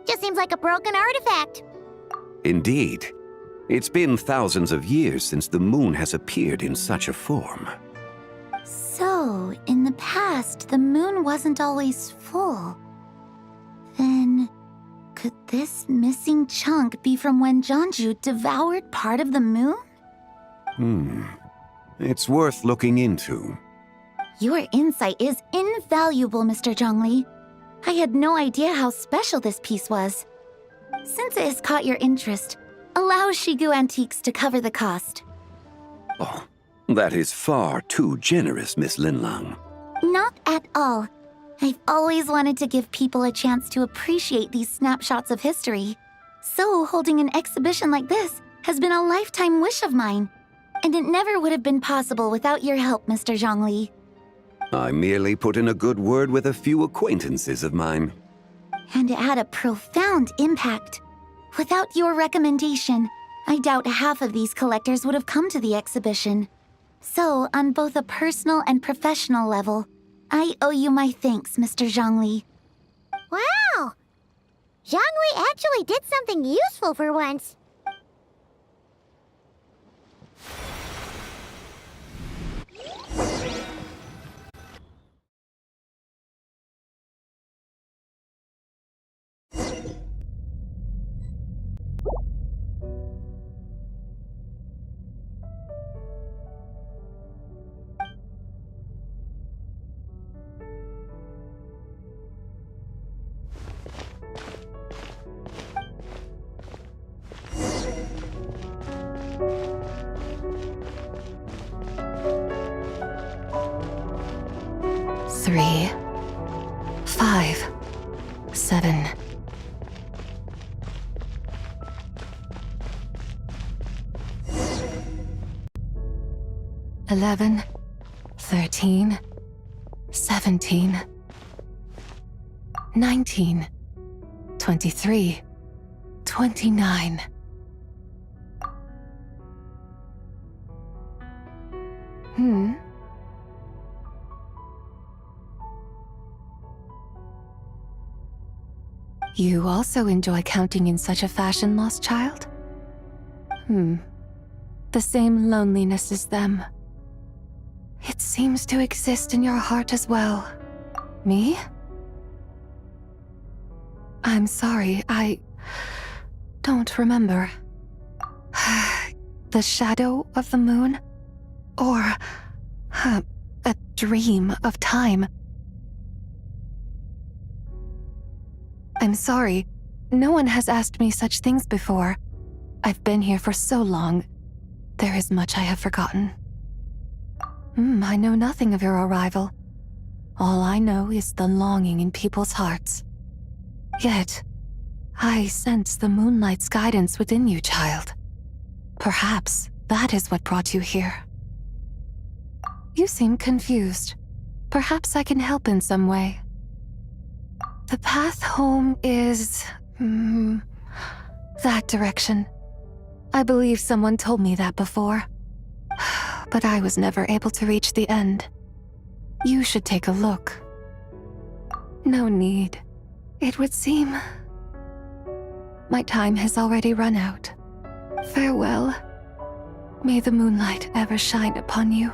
Speaker 1: Just seems like a broken artifact.
Speaker 14: Indeed. It's been thousands of years since the moon has appeared in such a form.
Speaker 4: So, in the past, the moon wasn't always full. Then, could this missing chunk be from when Jianzhu devoured part of the moon?
Speaker 14: It's worth looking into.
Speaker 4: Your insight is invaluable, Mr. Zhongli. I had no idea how special this piece was. Since it has caught your interest, allow Shigu Antiques to cover the cost.
Speaker 14: Oh, that is far too generous, Miss Linlang.
Speaker 4: Not at all. I've always wanted to give people a chance to appreciate these snapshots of history. So holding an exhibition like this has been a lifetime wish of mine. And it never would have been possible without your help, Mr. Zhongli.
Speaker 14: I merely put in a good word with a few acquaintances of mine.
Speaker 4: And it had a profound impact. Without your recommendation, I doubt half of these collectors would have come to the exhibition. So, on both a personal and professional level, I owe you my thanks, Mr. Zhongli.
Speaker 1: Wow! Zhongli actually did something useful for once.
Speaker 11: Three, 5, 7. $11, 13, 17, 19, 23, 29. You also enjoy counting in such a fashion, lost child? The same loneliness as them. It seems to exist in your heart as well. Me? I'm sorry, I don't remember. The shadow of the moon? Or a dream of time? I'm sorry. No one has asked me such things before. I've been here for so long. There is much I have forgotten. I know nothing of your arrival. All I know is the longing in people's hearts. Yet, I sense the moonlight's guidance within you, child. Perhaps that is what brought you here. You seem confused. Perhaps I can help in some way. The path home is... that direction. I believe someone told me that before. But I was never able to reach the end. You should take a look. No need. It would seem... my time has already run out. Farewell. May the moonlight ever shine upon you.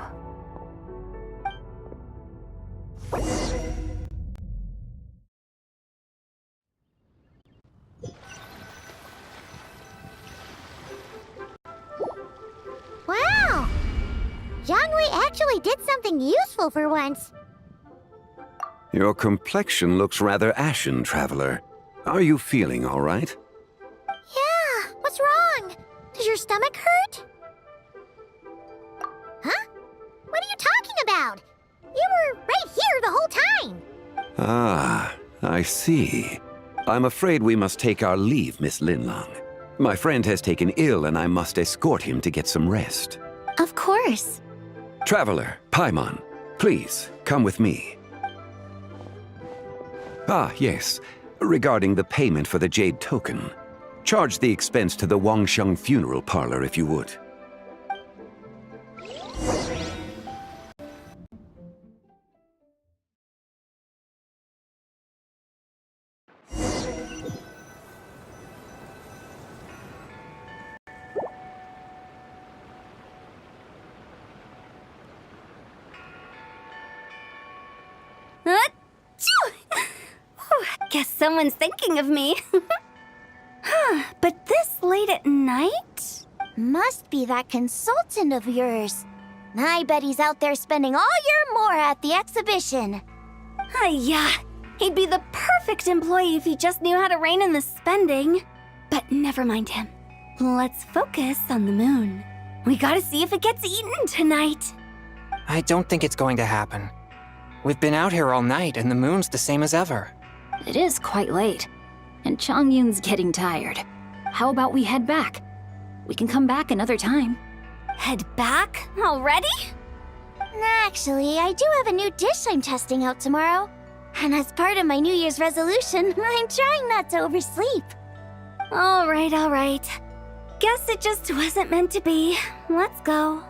Speaker 1: Wow! Zhongli actually did something useful for once.
Speaker 14: Your complexion looks rather ashen, traveler. Are you feeling all right?
Speaker 1: Yeah, what's wrong? Does your stomach hurt? Huh? What are you talking about? You were right here the whole time.
Speaker 14: Ah, I see. I'm afraid we must take our leave, Miss Linlong. My friend has taken ill and I must escort him to get some rest.
Speaker 16: Of course.
Speaker 14: Traveler, Paimon, please, come with me. Ah, yes. Regarding the payment for the jade token. Charge the expense to the Wangsheng funeral parlor if you would.
Speaker 6: Guess someone's thinking of me. But this late at night?
Speaker 1: Must be that consultant of yours. I bet he's out there spending all year more at the exhibition.
Speaker 6: Yeah, he'd be the perfect employee if he just knew how to rein in the spending. But never mind him. Let's focus on the moon. We gotta see if it gets eaten tonight.
Speaker 5: I don't think it's going to happen. We've been out here all night and the moon's the same as ever.
Speaker 4: It is quite late, and Chongyun's getting tired. How about we head back? We can come back another time.
Speaker 6: Head back? Already?
Speaker 1: Actually, I do have a new dish I'm testing out tomorrow. And as part of my New Year's resolution, I'm trying not to oversleep.
Speaker 6: All right. Guess it just wasn't meant to be. Let's go.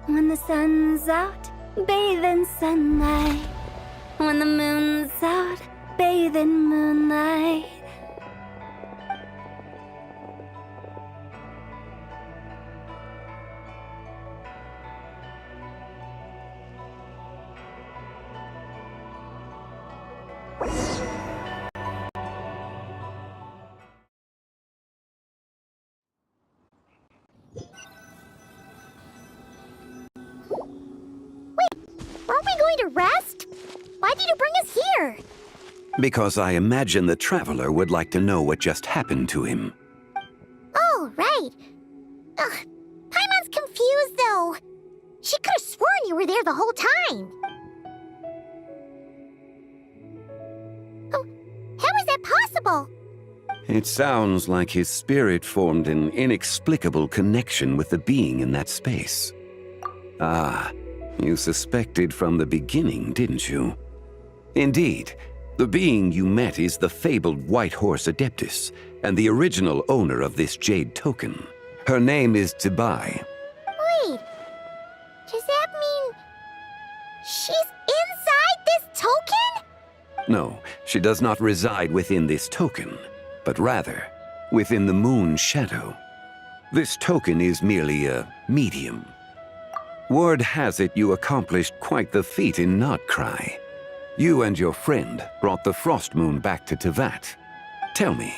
Speaker 6: When the sun's out, bathe in sunlight. When the moon's out, bathe in moonlight.
Speaker 1: Aren't we going to rest? Why did you bring us here?
Speaker 14: Because I imagine the traveler would like to know what just happened to him.
Speaker 1: Oh, right. Ugh, Paimon's confused, though. She could have sworn you were there the whole time. Oh, how is that possible?
Speaker 14: It sounds like his spirit formed an inexplicable connection with the being in that space. Ah, You suspected from the beginning, didn't you? Indeed, the being you met is the fabled White Horse Adeptus, and the original owner of this jade token. Her name is Zibai.
Speaker 1: Wait, does that mean she's inside this token?
Speaker 14: No, she does not reside within this token, but rather within the moon's shadow. This token is merely a medium. Word has it you accomplished quite the feat in Nodcry. You and your friend brought the Frost Moon back to Tevat. Tell me,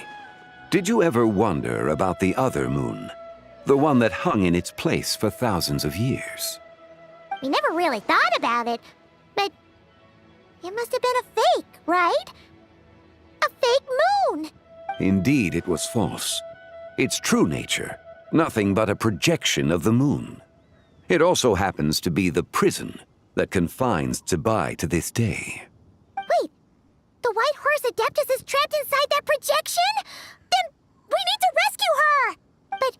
Speaker 14: did you ever wonder about the other moon? The one that hung in its place for thousands of years?
Speaker 1: We never really thought about it, but it must have been a fake, right? A fake moon!
Speaker 14: Indeed, it was false. Its true nature, nothing but a projection of the moon. It also happens to be the prison that confines Zibai to this day.
Speaker 1: Wait, the White Horse Adeptus is trapped inside that projection? Then we need to rescue her! But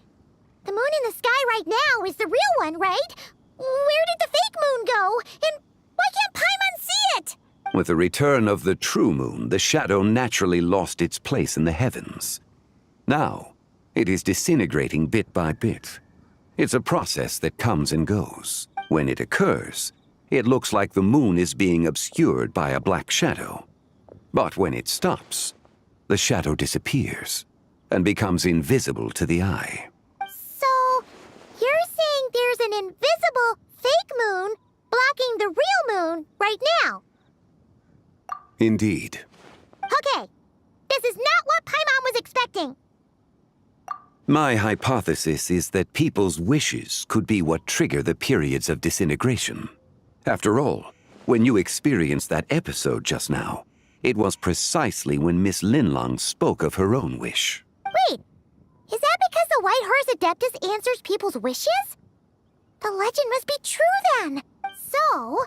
Speaker 1: the moon in the sky right now is the real one, right? Where did the fake moon go? And why can't Paimon see it?
Speaker 14: With the return of the true moon, the shadow naturally lost its place in the heavens. Now, it is disintegrating bit by bit. It's a process that comes and goes. When it occurs, it looks like the moon is being obscured by a black shadow. But when it stops, the shadow disappears and becomes invisible to the eye.
Speaker 1: So, you're saying there's an invisible fake moon blocking the real moon right now?
Speaker 14: Indeed.
Speaker 1: Okay, this is not what Paimon was expecting.
Speaker 14: My hypothesis is that people's wishes could be what trigger the periods of disintegration. After all, when you experienced that episode just now, it was precisely when Miss Linlong spoke of her own wish.
Speaker 1: Wait, is that because the White Horse Adeptus answers people's wishes? The legend must be true then. So,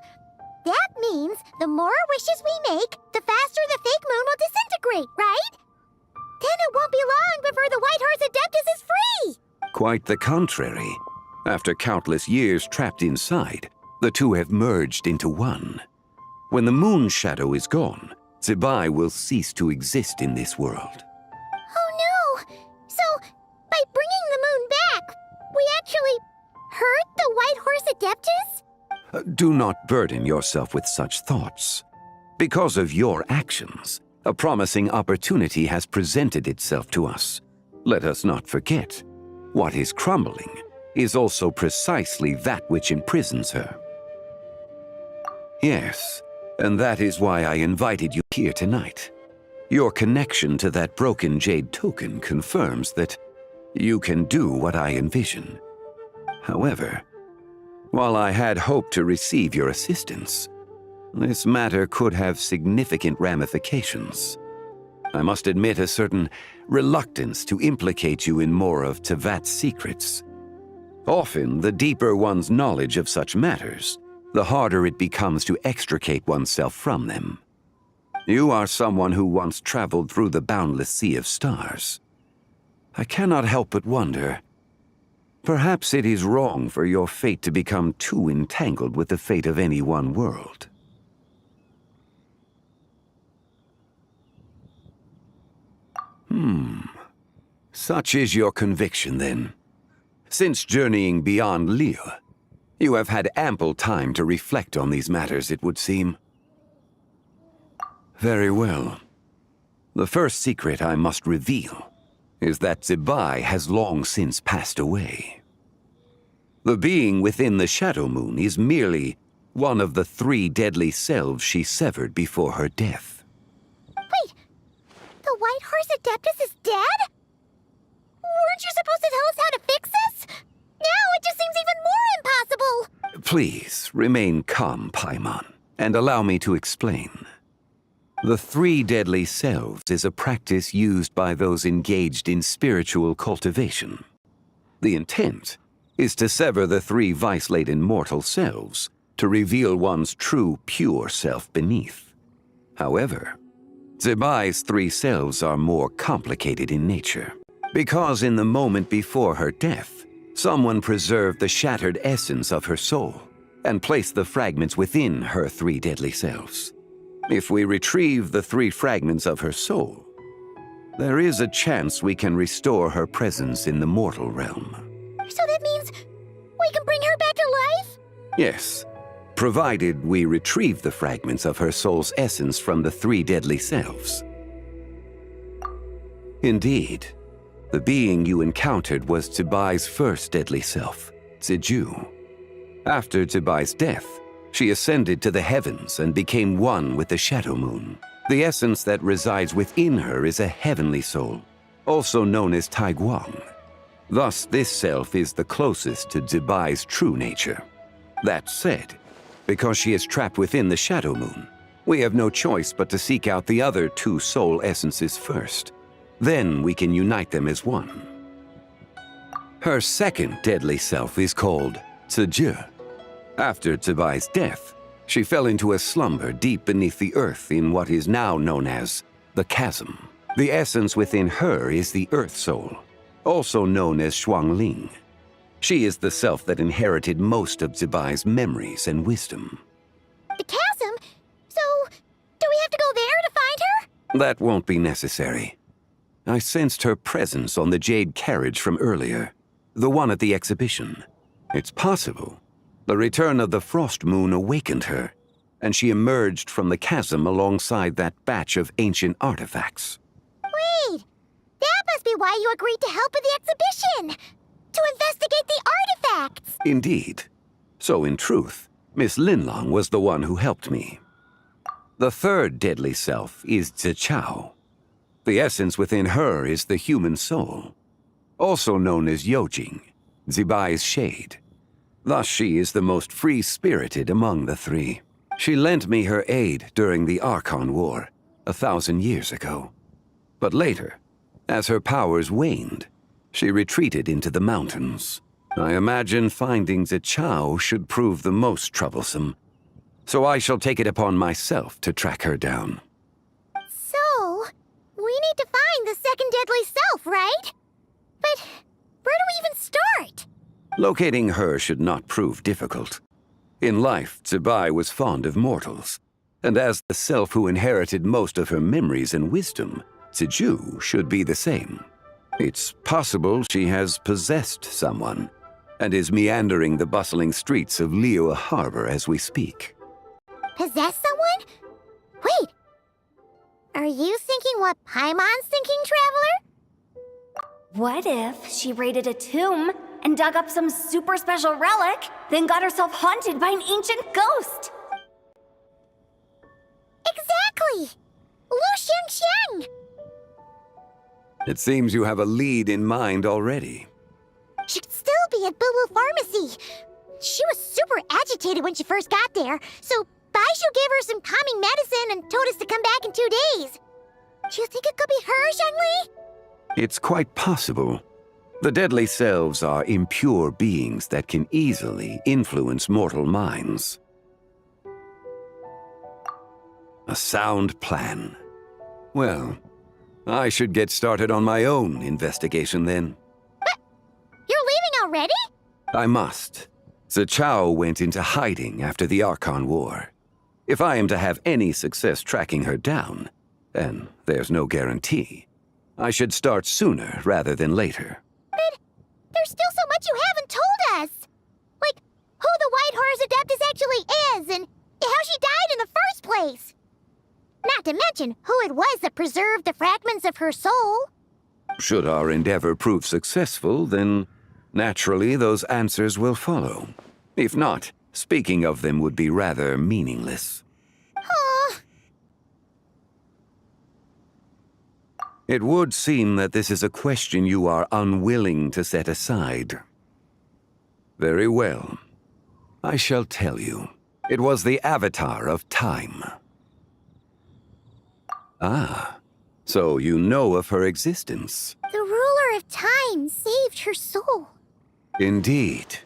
Speaker 1: that means the more wishes we make, the faster the fake moon will disintegrate, right? Then it won't be long before the White Horse Adeptus is free!
Speaker 14: Quite the contrary. After countless years trapped inside, the two have merged into one. When the moon shadow is gone, Zibai will cease to exist in this world.
Speaker 1: Oh no! So, by bringing the moon back, we actually hurt the White Horse Adeptus?
Speaker 14: Do not burden yourself with such thoughts. Because of your actions, a promising opportunity has presented itself to us. Let us not forget, what is crumbling is also precisely that which imprisons her. Yes, and that is why I invited you here tonight. Your connection to that broken jade token confirms that you can do what I envision. However, while I had hoped to receive your assistance, this matter could have significant ramifications. I must admit a certain reluctance to implicate you in more of Tevat's secrets. Often, the deeper one's knowledge of such matters, the harder it becomes to extricate oneself from them. You are someone who once traveled through the boundless sea of stars. I cannot help but wonder, perhaps it is wrong for your fate to become too entangled with the fate of any one world. Such is your conviction, then. Since journeying beyond Lille, you have had ample time to reflect on these matters, it would seem. Very well. The first secret I must reveal is that Zibai has long since passed away. The being within the Shadow Moon is merely one of the 3 deadly selves she severed before her death.
Speaker 1: Wait, the White Horse Adeptus is dead? Weren't you supposed to tell us how to fix this? Now it just seems even more impossible!
Speaker 14: Please, remain calm, Paimon, and allow me to explain. The 3 deadly selves is a practice used by those engaged in spiritual cultivation. The intent is to sever the 3 vice-laden mortal selves to reveal one's true, pure self beneath. However, Zibai's 3 selves are more complicated in nature, because in the moment before her death, someone preserved the shattered essence of her soul and place the fragments within her 3 deadly selves. If we retrieve the 3 fragments of her soul, there is a chance we can restore her presence in the mortal realm.
Speaker 1: So that means we can bring her back to life?
Speaker 14: Yes, provided we retrieve the fragments of her soul's essence from the 3 deadly selves. Indeed, the being you encountered was Tibai's first deadly self, Ziju. After Tibai's death, she ascended to the heavens and became one with the Shadow Moon. The essence that resides within her is a heavenly soul, also known as Taiguang. Thus, this self is the closest to Tibai's true nature. That said, because she is trapped within the Shadow Moon, we have no choice but to seek out the other 2 soul essences first. Then we can unite them as one. Her second deadly self is called Ziju. After Tibai's death, she fell into a slumber deep beneath the earth in what is now known as the Chasm. The essence within her is the Earth Soul, also known as Shuangling. She is the self that inherited most of Tibai's memories and wisdom.
Speaker 1: The chasm? So, do we have to go there to find her?
Speaker 14: That won't be necessary. I sensed her presence on the jade carriage from earlier, the one at the exhibition. It's possible the return of the Frost Moon awakened her, and she emerged from the chasm alongside that batch of ancient artifacts.
Speaker 1: Wait! That must be why you agreed to help with the exhibition! To investigate the artifacts!
Speaker 14: Indeed. So in truth, Miss Linlong was the one who helped me. The third deadly self is Zichao. The essence within her is the human soul, also known as Yojing, Zibai's shade. Thus she is the most free-spirited among the 3. She lent me her aid during the Archon War, 1,000 years ago. But later, as her powers waned, she retreated into the mountains. I imagine finding Zichao should prove the most troublesome, so I shall take it upon myself to track her down.
Speaker 1: So, we need to find the second deadly self, right? But where do we even start?
Speaker 14: Locating her should not prove difficult. In life, Zibai was fond of mortals, and as the self who inherited most of her memories and wisdom, Ziju should be the same. It's possible she has possessed someone, and is meandering the bustling streets of Liyue Harbor as we speak.
Speaker 1: Possess someone? Wait! Are you thinking what Paimon's thinking, Traveler?
Speaker 6: What if she raided a tomb and dug up some super special relic, then got herself haunted by an ancient ghost?
Speaker 1: Exactly! Lu Xiangxiang!
Speaker 14: It seems you have a lead in mind already.
Speaker 1: She could still be at Boo Boo Pharmacy. She was super agitated when she first got there, so Baishu gave her some calming medicine and told us to come back in 2 days. Do you think it could be her, Zhengli?
Speaker 14: It's quite possible. The deadly selves are impure beings that can easily influence mortal minds. A sound plan. Well, I should get started on my own investigation then.
Speaker 1: But you're leaving already?
Speaker 14: I must. Zichao went into hiding after the Archon War. If I am to have any success tracking her down, and there's no guarantee, I should start sooner rather than later.
Speaker 1: But there's still so much you haven't told us! Like, who the White Horse Adeptus actually is, and how she died in the first place! Not to mention who it was that preserved the fragments of her soul.
Speaker 14: Should our endeavor prove successful, then naturally those answers will follow. If not, speaking of them would be rather meaningless.
Speaker 1: Aww.
Speaker 14: It would seem that this is a question you are unwilling to set aside. Very well. I shall tell you. It was the Avatar of Time. Ah, so you know of her existence.
Speaker 1: The ruler of time saved her soul.
Speaker 14: Indeed.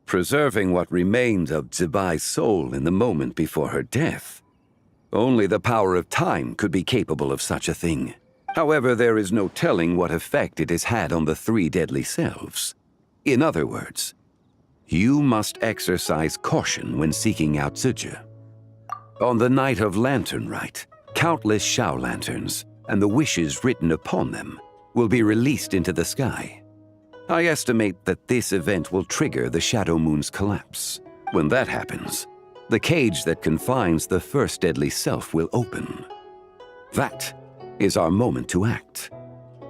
Speaker 14: Preserving what remained of Zibai's soul in the moment before her death. Only the power of time could be capable of such a thing. However, there is no telling what effect it has had on the 3 deadly selves. In other words, You must exercise caution when seeking out Zizhi. On the night of Lanternlit, countless Xiao lanterns and the wishes written upon them will be released into the sky. I estimate that this event will trigger the Shadow Moon's collapse. When that happens, the cage that confines the first deadly self will open. That is our moment to act,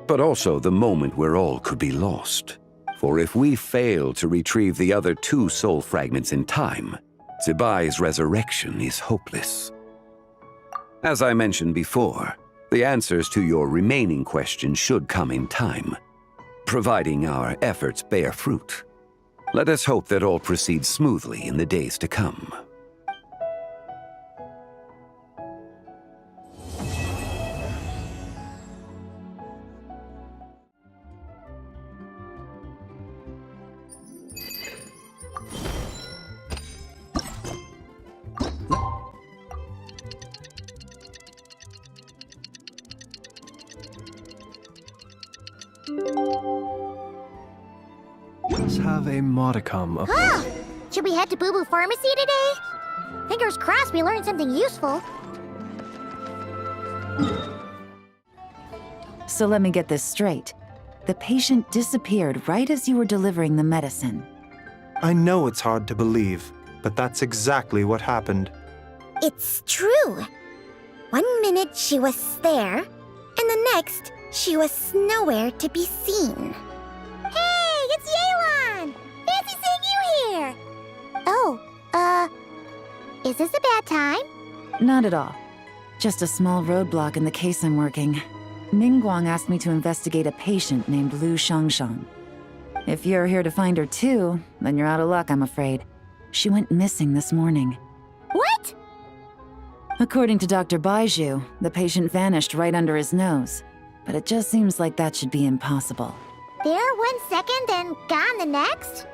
Speaker 14: but also the moment where all could be lost. For if we fail to retrieve the other 2 soul fragments in time, Zibai's resurrection is hopeless. As I mentioned before, the answers to your remaining questions should come in time, providing our efforts bear fruit. Let us hope that all proceeds smoothly in the days to come.
Speaker 17: Let's have a modicum of...
Speaker 1: Should we head to Boo Boo Pharmacy today? Fingers crossed we learned something useful.
Speaker 15: So let me get this straight. The patient disappeared right as you were delivering the medicine.
Speaker 13: I know it's hard to believe, but that's exactly what happened.
Speaker 1: It's true. 1 minute she was there, and the next she was nowhere to be seen. Hey, it's Yelan! Fancy seeing you here! Oh, is this a bad time?
Speaker 15: Not at all. Just a small roadblock in the case I'm working. Mingguang asked me to investigate a patient named Lu Shangshang. If you're here to find her too, then you're out of luck, I'm afraid. She went missing this morning.
Speaker 1: What?
Speaker 15: According to Dr. Baiju, the patient vanished right under his nose. But it just seems like that should be impossible.
Speaker 1: There 1 second, then gone the next?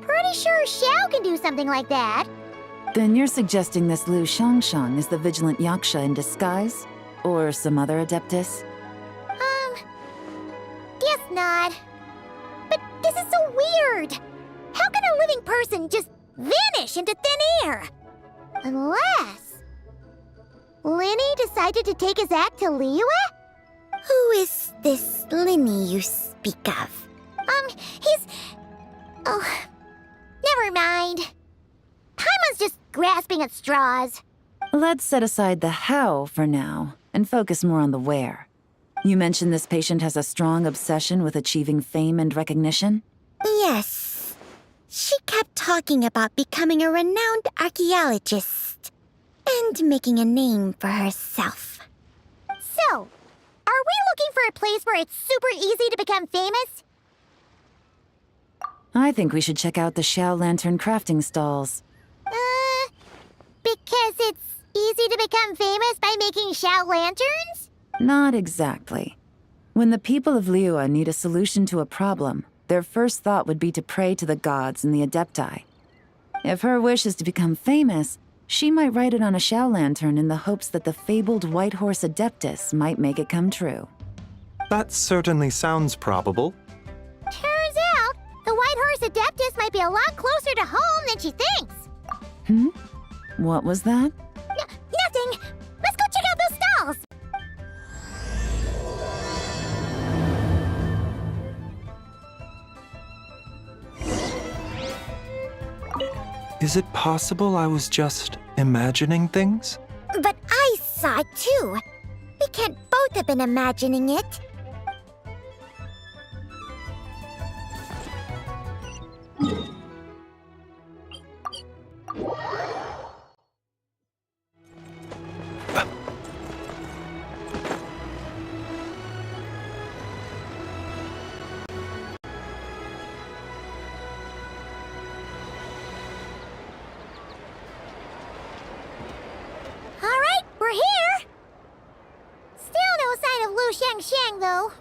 Speaker 1: Pretty sure Xiao can do something like that.
Speaker 15: Then you're suggesting this Lu Shangshang is the vigilant Yaksha in disguise? Or some other adeptus?
Speaker 1: Guess not. But this is so weird. How can a living person just vanish into thin air? Unless... Linny decided to take his act to Liyue? Who is this Linny you speak of? He's... Oh, never mind. Paimon's just grasping at straws.
Speaker 15: Let's set aside the how for now, and focus more on the where. You mentioned this patient has a strong obsession with achieving fame and recognition?
Speaker 1: Yes. She kept talking about becoming a renowned archaeologist and making a name for herself. So, are we looking for a place where it's super easy to become famous?
Speaker 15: I think we should check out the Xiao Lantern crafting stalls.
Speaker 1: Because it's easy to become famous by making Xiao lanterns?
Speaker 15: Not exactly. When the people of Liyue need a solution to a problem, their first thought would be to pray to the gods and the Adepti. If her wish is to become famous, she might write it on a Xiao lantern in the hopes that the fabled White Horse Adeptus might make it come true.
Speaker 13: That certainly sounds probable.
Speaker 1: Turns out, the White Horse Adeptus might be a lot closer to home than she thinks.
Speaker 15: Hmm? What was that?
Speaker 1: Nothing! Let's go check out those stalls!
Speaker 13: Is it possible I was just imagining things?
Speaker 1: But I saw it too. We can't both have been imagining it. We're here! Still no sign of Lu Shangshang, though.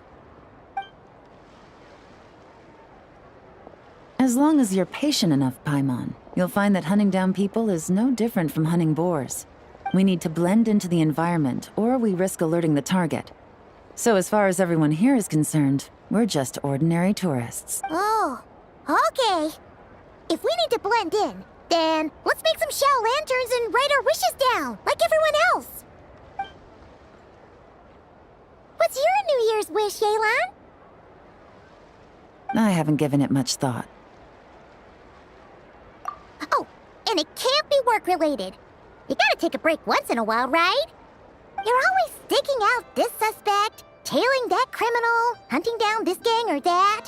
Speaker 15: As long as you're patient enough, Paimon, you'll find that hunting down people is no different from hunting boars. We need to blend into the environment, or we risk alerting the target. So as far as everyone here is concerned, we're just ordinary tourists.
Speaker 1: Oh, okay. If we need to blend in, then let's make some shell lanterns and write our wishes down, like everyone else. What's your New Year's wish, Yelan?
Speaker 15: I haven't given it much thought.
Speaker 1: Oh, and it can't be work-related. You gotta take a break once in a while, right? You're always digging out this suspect, tailing that criminal, hunting down this gang or that.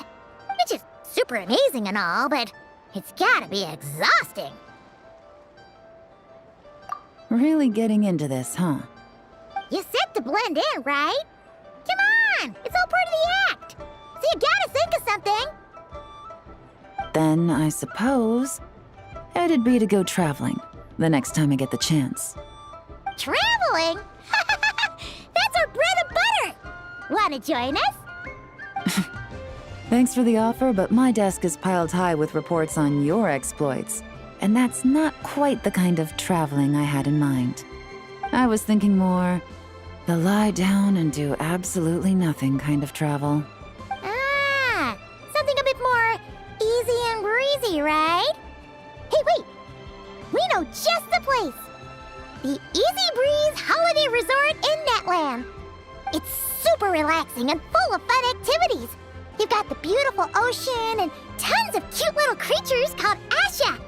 Speaker 1: Which is super amazing and all, but it's gotta be exhausting.
Speaker 15: Really getting into this, huh?
Speaker 1: You said to blend in, right? Come on! It's all part of the act! So you gotta think of something!
Speaker 15: Then I suppose it'd be to go traveling the next time I get the chance.
Speaker 1: Traveling? That's our bread and butter! Wanna join us?
Speaker 15: Thanks for the offer, but my desk is piled high with reports on your exploits. And that's not quite the kind of traveling I had in mind. I was thinking more the lie down and do absolutely nothing kind of travel.
Speaker 1: Ah, something a bit more easy and breezy, right? Hey, wait! We know just the place! The Easy Breeze Holiday Resort in Netland. It's super relaxing and full of fun activities. You've got the beautiful ocean and tons of cute little creatures called Asha.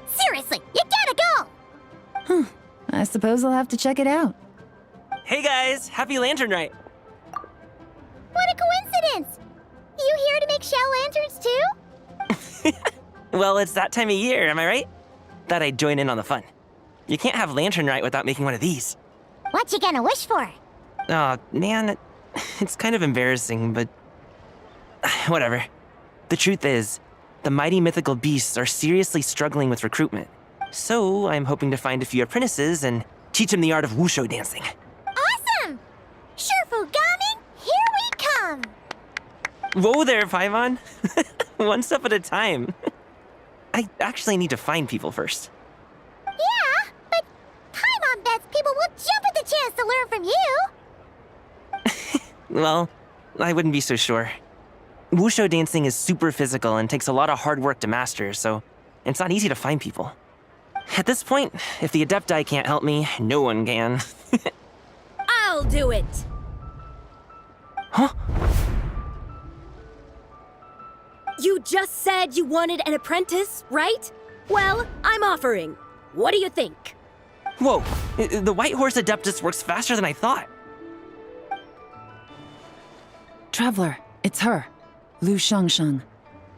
Speaker 1: Seriously, you gotta go!
Speaker 15: I suppose I'll have to check it out.
Speaker 18: Hey guys, happy Lantern Night!
Speaker 1: What a coincidence! You here to make shell lanterns too?
Speaker 18: Well, it's that time of year, am I right? Thought I'd join in on the fun. You can't have Lantern Night without making one of these.
Speaker 1: What you gonna wish for?
Speaker 18: Oh, man, it's kind of embarrassing, but whatever. The truth is, the mighty mythical beasts are seriously struggling with recruitment. So I'm hoping to find a few apprentices and teach them the art of wushu dancing.
Speaker 1: Awesome! Shurfugami, here we come!
Speaker 18: Whoa there, Paimon. One step at a time. I actually need to find people first.
Speaker 1: Yeah, but Paimon bets people will jump at the chance to learn from you!
Speaker 18: Well, I wouldn't be so sure. Wushu dancing is super physical and takes a lot of hard work to master, so it's not easy to find people. At this point, if the Adepti can't help me, no one can.
Speaker 7: I'll do it!
Speaker 18: Huh?
Speaker 7: You just said you wanted an apprentice, right? Well, I'm offering. What do you think?
Speaker 18: Whoa, the White Horse Adeptus works faster than I thought.
Speaker 15: Traveler, it's her. Lu Shangshang.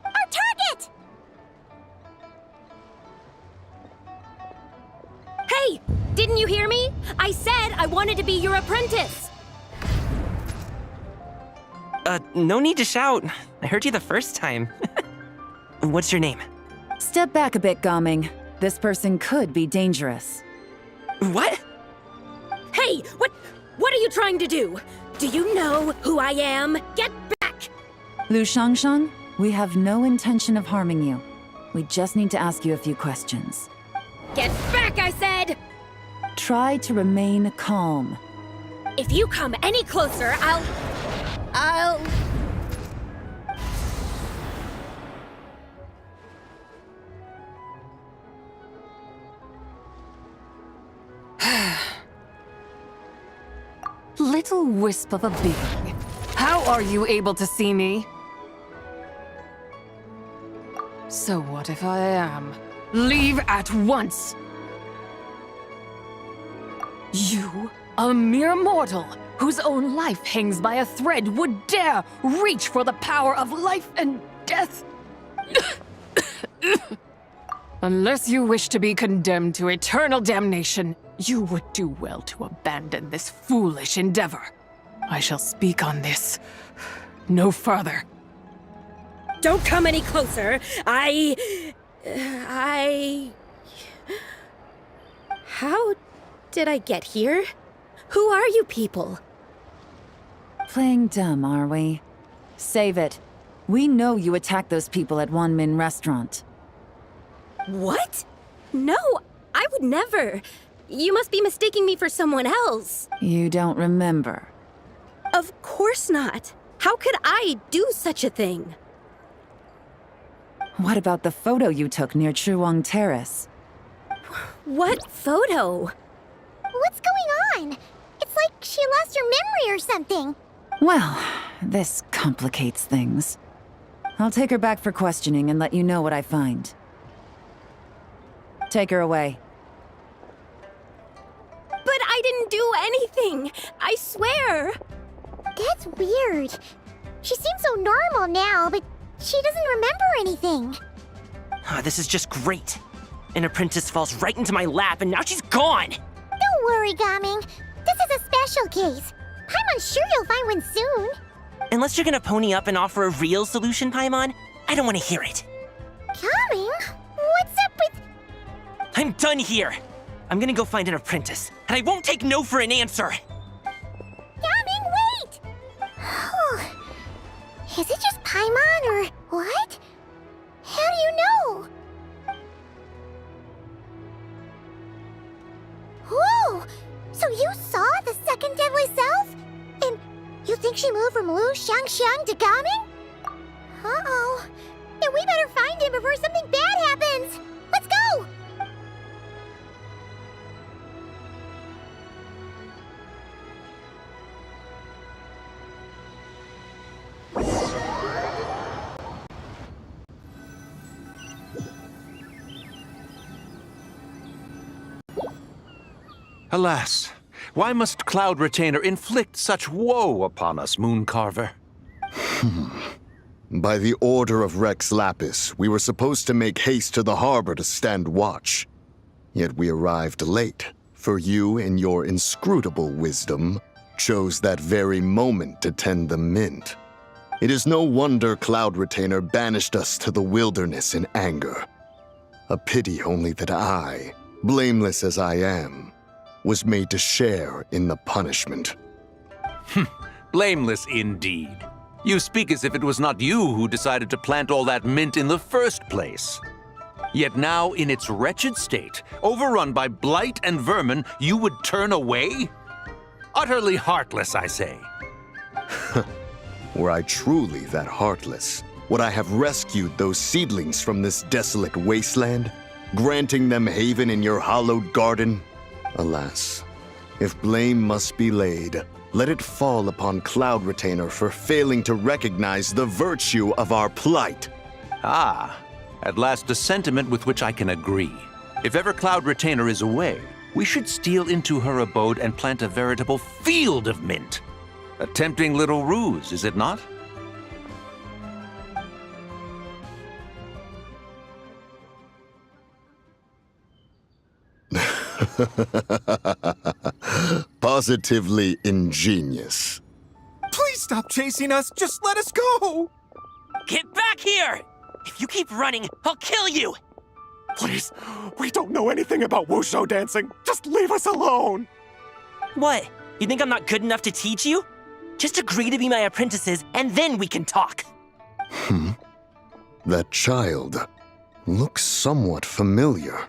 Speaker 1: Our target!
Speaker 7: Hey! Didn't you hear me? I said I wanted to be your apprentice!
Speaker 18: No need to shout. I heard you the first time. What's your name?
Speaker 15: Step back a bit, Gaming. This person could be dangerous.
Speaker 18: What?
Speaker 7: Hey! What are you trying to do? Do you know who I am? Get back!
Speaker 15: Lu Shangshang, we have no intention of harming you. We just need to ask you a few questions.
Speaker 7: Get back, I said!
Speaker 15: Try to remain calm.
Speaker 7: If you come any closer, I'll...
Speaker 19: Little wisp of a being. How are you able to see me? So what if I am? Leave at once! You, a mere mortal, whose own life hangs by a thread, would dare reach for the power of life and death? Unless you wish to be condemned to eternal damnation, you would do well to abandon this foolish endeavor. I shall speak on this no further.
Speaker 7: Don't come any closer. How did I get here? Who are you people?
Speaker 15: Playing dumb, are we? Save it. We know you attacked those people at Wanmin Restaurant.
Speaker 7: What? No, I would never. You must be mistaking me for someone else.
Speaker 15: You don't remember.
Speaker 7: Of course not. How could I do such a thing?
Speaker 20: What about the photo you took near Chuang Terrace?
Speaker 7: What photo?
Speaker 1: What's going on? It's like she lost her memory or something.
Speaker 20: Well, this complicates things. I'll take her back for questioning and let you know what I find. Take her away.
Speaker 7: But I didn't do anything! I swear!
Speaker 1: That's weird. She seems so normal now, but she doesn't remember anything.
Speaker 18: This is just great. An apprentice falls right into my lap and now she's gone!
Speaker 1: Don't worry, Gaming. This is a special case. I'm sure you'll find one soon.
Speaker 18: Unless you're gonna pony up and offer a real solution, Paimon, I don't want to hear it.
Speaker 1: Gaming? What's up with...
Speaker 18: I'm done here! I'm gonna go find an apprentice, and I won't take no for an answer!
Speaker 1: Gaming, wait! Is it just Paimon or what? How do you know? Whoa! So you saw the second deadly self? And you think she moved from Lu Xiangxiang to Gaming? Uh-oh. Then we better find him before something bad happens! Let's go!
Speaker 3: Alas, why must Cloud Retainer inflict such woe upon us, Mooncarver?
Speaker 21: By the order of Rex Lapis, we were supposed to make haste to the harbor to stand watch. Yet we arrived late, for you, in your inscrutable wisdom, chose that very moment to tend the mint. It is no wonder Cloud Retainer banished us to the wilderness in anger. A pity only that I, blameless as I am, was made to share in the punishment.
Speaker 3: Blameless indeed. You speak as if it was not you who decided to plant all that mint in the first place. Yet now, in its wretched state, overrun by blight and vermin, you would turn away? Utterly heartless, I say.
Speaker 21: Were I truly that heartless, would I have rescued those seedlings from this desolate wasteland, granting them haven in your hallowed garden? Alas, if blame must be laid, let it fall upon Cloud Retainer for failing to recognize the virtue of our plight.
Speaker 3: Ah, at last a sentiment with which I can agree. If ever Cloud Retainer is away, we should steal into her abode and plant a veritable field of mint. A tempting little ruse, is it not?
Speaker 21: Positively ingenious.
Speaker 9: Please stop chasing us. Just let us go.
Speaker 18: Get back here! If you keep running, I'll kill you!
Speaker 9: Please, we don't know anything about wushu dancing. Just leave us alone.
Speaker 18: What? You think I'm not good enough to teach you? Just agree to be my apprentices, and then we can talk.
Speaker 21: That child looks somewhat familiar.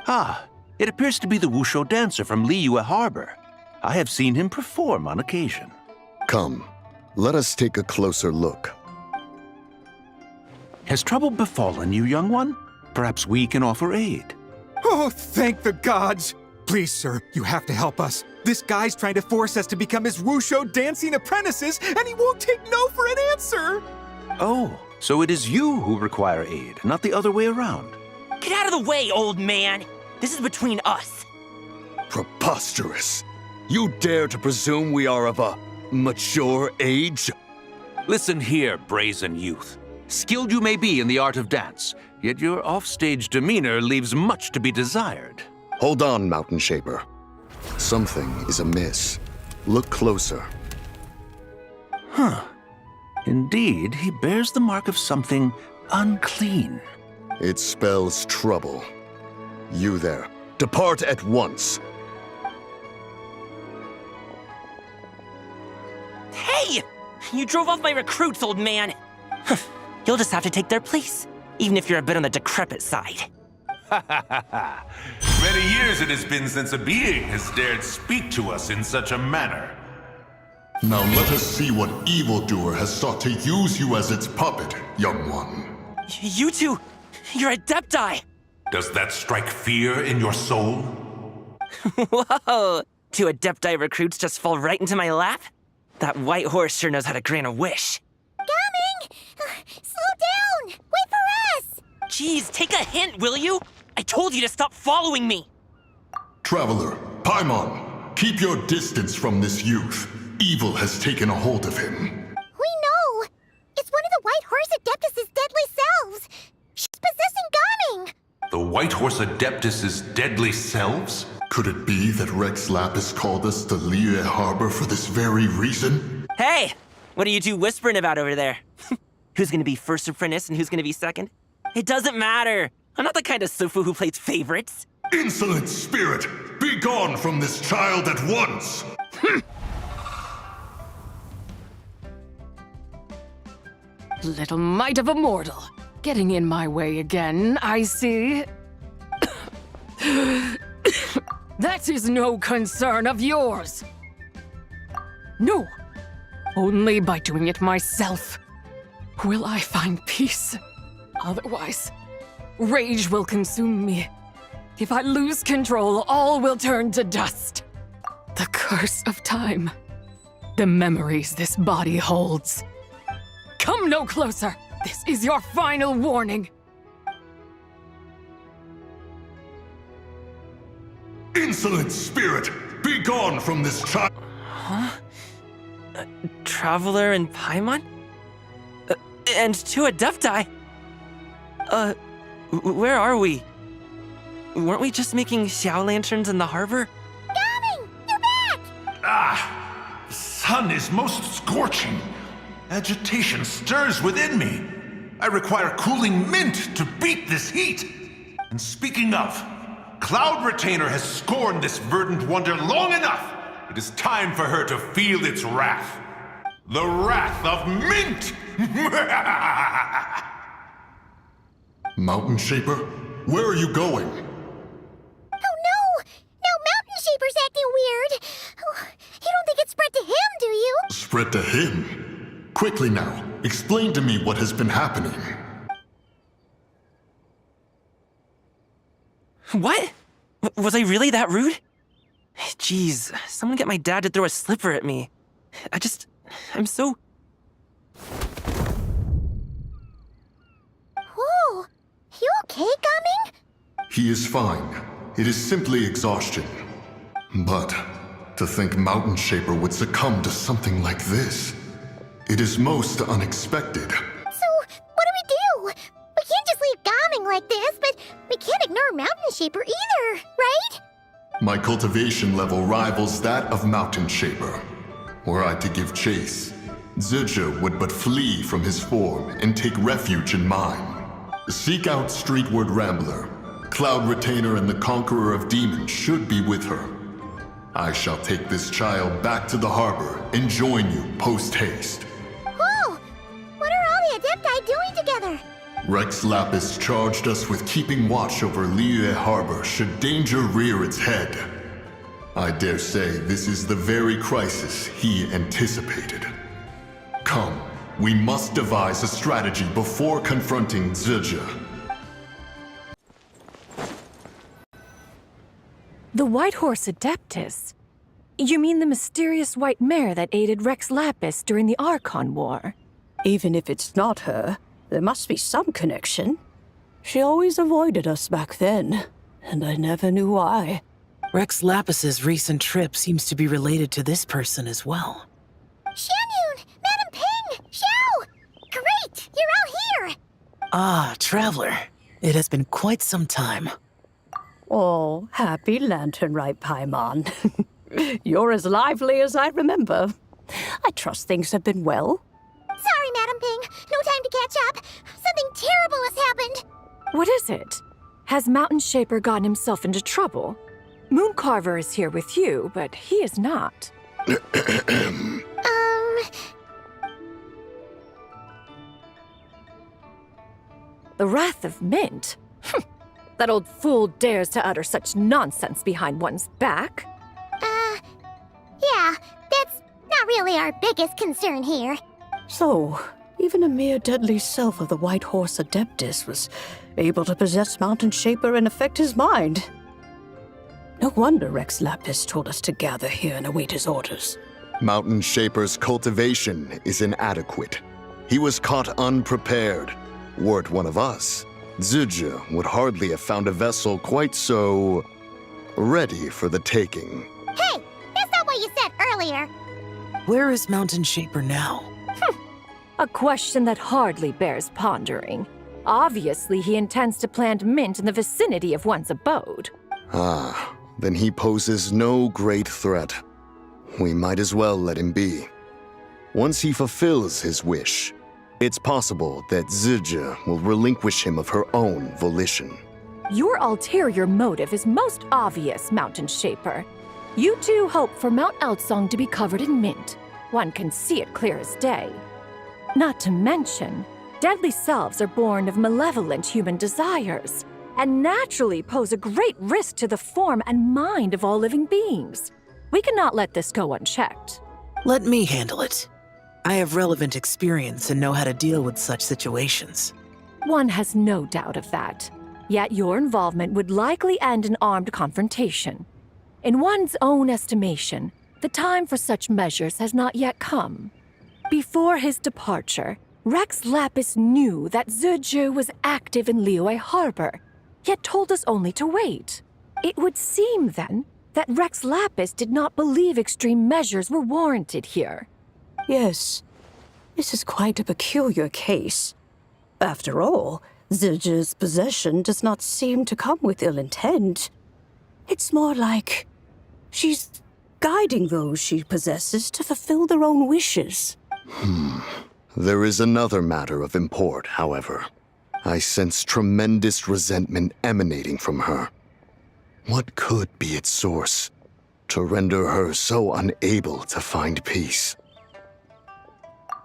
Speaker 3: Ah, it appears to be the wushu dancer from Liyue Harbor. I have seen him perform on occasion.
Speaker 21: Come, let us take a closer look.
Speaker 3: Has trouble befallen you, young one? Perhaps we can offer aid.
Speaker 9: Oh, thank the gods. Please, sir, you have to help us. This guy's trying to force us to become his wushu dancing apprentices, and he won't take no for an answer.
Speaker 3: Oh, so it is you who require aid, not the other way around.
Speaker 18: Get out of the way, old man! This is between us.
Speaker 21: Preposterous. You dare to presume we are of a mature age?
Speaker 3: Listen here, brazen youth. Skilled you may be in the art of dance, yet your offstage demeanor leaves much to be desired.
Speaker 21: Hold on, Mountain Shaper. Something is amiss. Look closer.
Speaker 3: Huh. Indeed, he bears the mark of something unclean.
Speaker 21: It spells trouble. You there, depart at once.
Speaker 18: Hey! You drove off my recruits, old man! You'll just have to take their place, even if you're a bit on the decrepit side.
Speaker 22: Many years it has been since a being has dared speak to us in such a manner.
Speaker 23: Now let us see what evildoer has sought to use you as its puppet, young one.
Speaker 18: You two, You're Adepti!
Speaker 22: Does that strike fear in your soul?
Speaker 18: Whoa! 2 Adepti recruits just fall right into my lap? That white horse sure knows how to grant a wish.
Speaker 1: Coming! Slow down! Wait for us!
Speaker 18: Jeez, take a hint, will you? I told you to stop following me!
Speaker 21: Traveler, Paimon, keep your distance from this youth. Evil has taken a hold of him.
Speaker 1: We know! It's one of the White Horse Adeptus' deadly selves! She's possessing Gaming!
Speaker 22: The White Horse Adeptus' deadly selves?
Speaker 21: Could it be that Rex Lapis called us to Liyue Harbor for this very reason?
Speaker 18: Hey! What are you two whispering about over there? Who's gonna be first apprentice and who's gonna be second? It doesn't matter! I'm not the kind of Sufu who plays favorites.
Speaker 21: Insolent spirit! Be gone from this child at once!
Speaker 19: Little mite of a mortal. Getting in my way again, I see. That is no concern of yours. No. Only by doing it myself will I find peace. Otherwise, rage will consume me. If I lose control, all will turn to dust. The curse of time. The memories this body holds. Come no closer! This is your final warning!
Speaker 21: Insolent spirit! Be gone from this child!
Speaker 18: Huh? Traveler and Paimon? And 2 Adepti? Where are we? Weren't we just making Xiao lanterns in the harbor?
Speaker 1: Gaming! You're back!
Speaker 22: Ah! The sun is most scorching. Agitation stirs within me. I require cooling mint to beat this heat. And speaking of, Cloud Retainer has scorned this verdant wonder long enough. It is time for her to feel its wrath. The wrath of mint!
Speaker 21: Mountain Shaper, where are you going?
Speaker 1: Oh no! Now Mountain Shaper's acting weird! Oh, you don't think it's spread to him, do you?
Speaker 21: Spread to him? Quickly now, explain to me what has been happening.
Speaker 18: What? Was I really that rude? Jeez, someone get my dad to throw a slipper at me. I'm so...
Speaker 1: Whoa! You okay, Gaming?
Speaker 21: He is fine. It is simply exhaustion. But to think Mountain Shaper would succumb to something like this, it is most unexpected.
Speaker 1: So, what do? We can't just leave Gaming like this, but we can't ignore Mountain Shaper either, right?
Speaker 21: My cultivation level rivals that of Mountain Shaper. Were I to give chase, Zizha would but flee from his form and take refuge in mine. Seek out Streetward Rambler. Cloud Retainer and the Conqueror of Demons should be with her. I shall take this child back to the harbor and join you post-haste.
Speaker 1: Whoa! What are all the Adepti doing together?
Speaker 21: Rex Lapis charged us with keeping watch over Liyue Harbor should danger rear its head. I dare say this is the very crisis he anticipated. Come, we must devise a strategy before confronting Zizha.
Speaker 8: The White Horse Adeptus? You mean the mysterious white mare that aided Rex Lapis during the Archon War?
Speaker 10: Even if it's not her, there must be some connection. She always avoided us back then, and I never knew why.
Speaker 12: Rex Lapis's recent trip seems to be related to this person as well.
Speaker 1: Xianyun! Madam Ping! Xiao! Great! You're out here!
Speaker 12: Ah, Traveler. It has been quite some time.
Speaker 10: Oh, happy Lanternlit, Paimon. You're as lively as I remember. I trust things have been well.
Speaker 1: Sorry, Madam Ping. No time to catch up. Something terrible has happened.
Speaker 8: What is it? Has Mountain Shaper gotten himself into trouble? Mooncarver is here with you, but he is not. The Wrath of Mint? That old fool dares to utter such nonsense behind one's back.
Speaker 1: Yeah, that's not really our biggest concern here.
Speaker 10: So, Even a mere deadly self of the White Horse Adeptus was able to possess Mountain Shaper and affect his mind. No wonder Rex Lapis told us to gather here and await his orders.
Speaker 21: Mountain Shaper's cultivation is inadequate. He was caught unprepared. Were it one of us, Zhuge would hardly have found a vessel quite so ready for the taking.
Speaker 1: Hey, that's not what you said earlier.
Speaker 12: Where is Mountain Shaper now?
Speaker 8: A question that hardly bears pondering. Obviously, he intends to plant mint in the vicinity of one's abode.
Speaker 21: Ah, then he poses no great threat. We might as well let him be. Once he fulfills his wish, it's possible that Zhuge will relinquish him of her own volition.
Speaker 8: Your ulterior motive is most obvious, Mountain Shaper. You two hope for Mount Eltsong to be covered in mint. One can see it clear as day. Not to mention, deadly selves are born of malevolent human desires, and naturally pose a great risk to the form and mind of all living beings. We cannot let this go unchecked.
Speaker 12: Let me handle it. I have relevant experience and know how to deal with such situations.
Speaker 8: One has no doubt of that. Yet your involvement would likely end in armed confrontation. In one's own estimation, the time for such measures has not yet come. Before his departure, Rex Lapis knew that Zhuge was active in Liyue Harbor, yet told us only to wait. It would seem, then, that Rex Lapis did not believe extreme measures were warranted here.
Speaker 10: Yes, this is quite a peculiar case. After all, Zhuge's possession does not seem to come with ill intent. It's more like she's guiding those she possesses to fulfill their own wishes.
Speaker 21: There is another matter of import, however. I sense tremendous resentment emanating from her. What could be its source to render her so unable to find peace?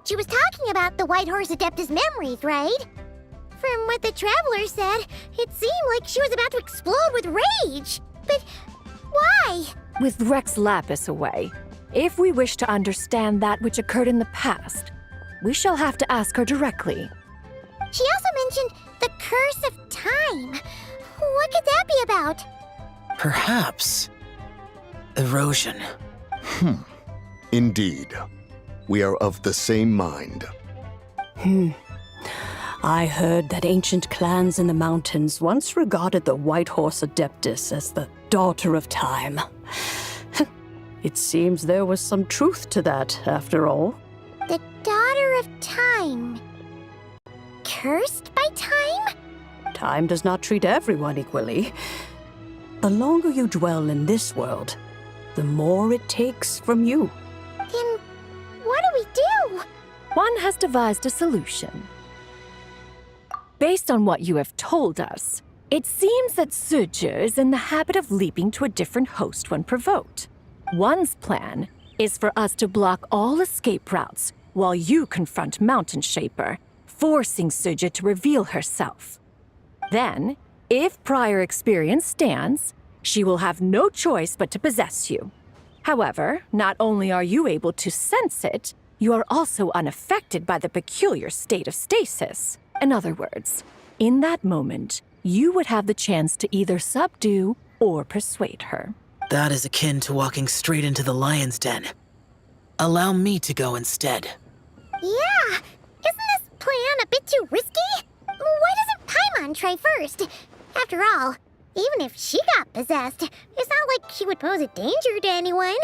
Speaker 1: She was talking about the White Horse Adeptus memories, right? From what the Traveler said, it seemed like she was about to explode with rage. But why?
Speaker 8: With Rex Lapis away, if we wish to understand that which occurred in the past, we shall have to ask her directly.
Speaker 1: She also mentioned the Curse of Time. What could that be about?
Speaker 12: Perhaps erosion.
Speaker 21: Indeed. We are of the same mind.
Speaker 10: I heard that ancient clans in the mountains once regarded the White Horse Adeptus as the daughter of time. It seems there was some truth to that, after all.
Speaker 1: The Daughter of Time. Cursed by time?
Speaker 10: Time does not treat everyone equally. The longer you dwell in this world, the more it takes from you.
Speaker 1: Then what do we do?
Speaker 8: One has devised a solution. Based on what you have told us, it seems that Zhuge is in the habit of leaping to a different host when provoked. One's plan is for us to block all escape routes while you confront Mountain Shaper, forcing Zhuge to reveal herself. Then, if prior experience stands, she will have no choice but to possess you. However, not only are you able to sense it, you are also unaffected by the peculiar state of stasis. In other words, in that moment, you would have the chance to either subdue or persuade her.
Speaker 12: That is akin to walking straight into the lion's den. Allow me to go instead.
Speaker 1: Yeah, isn't this plan a bit too risky? Why doesn't Paimon try first? After all, even if she got possessed, it's not like she would pose a danger to anyone.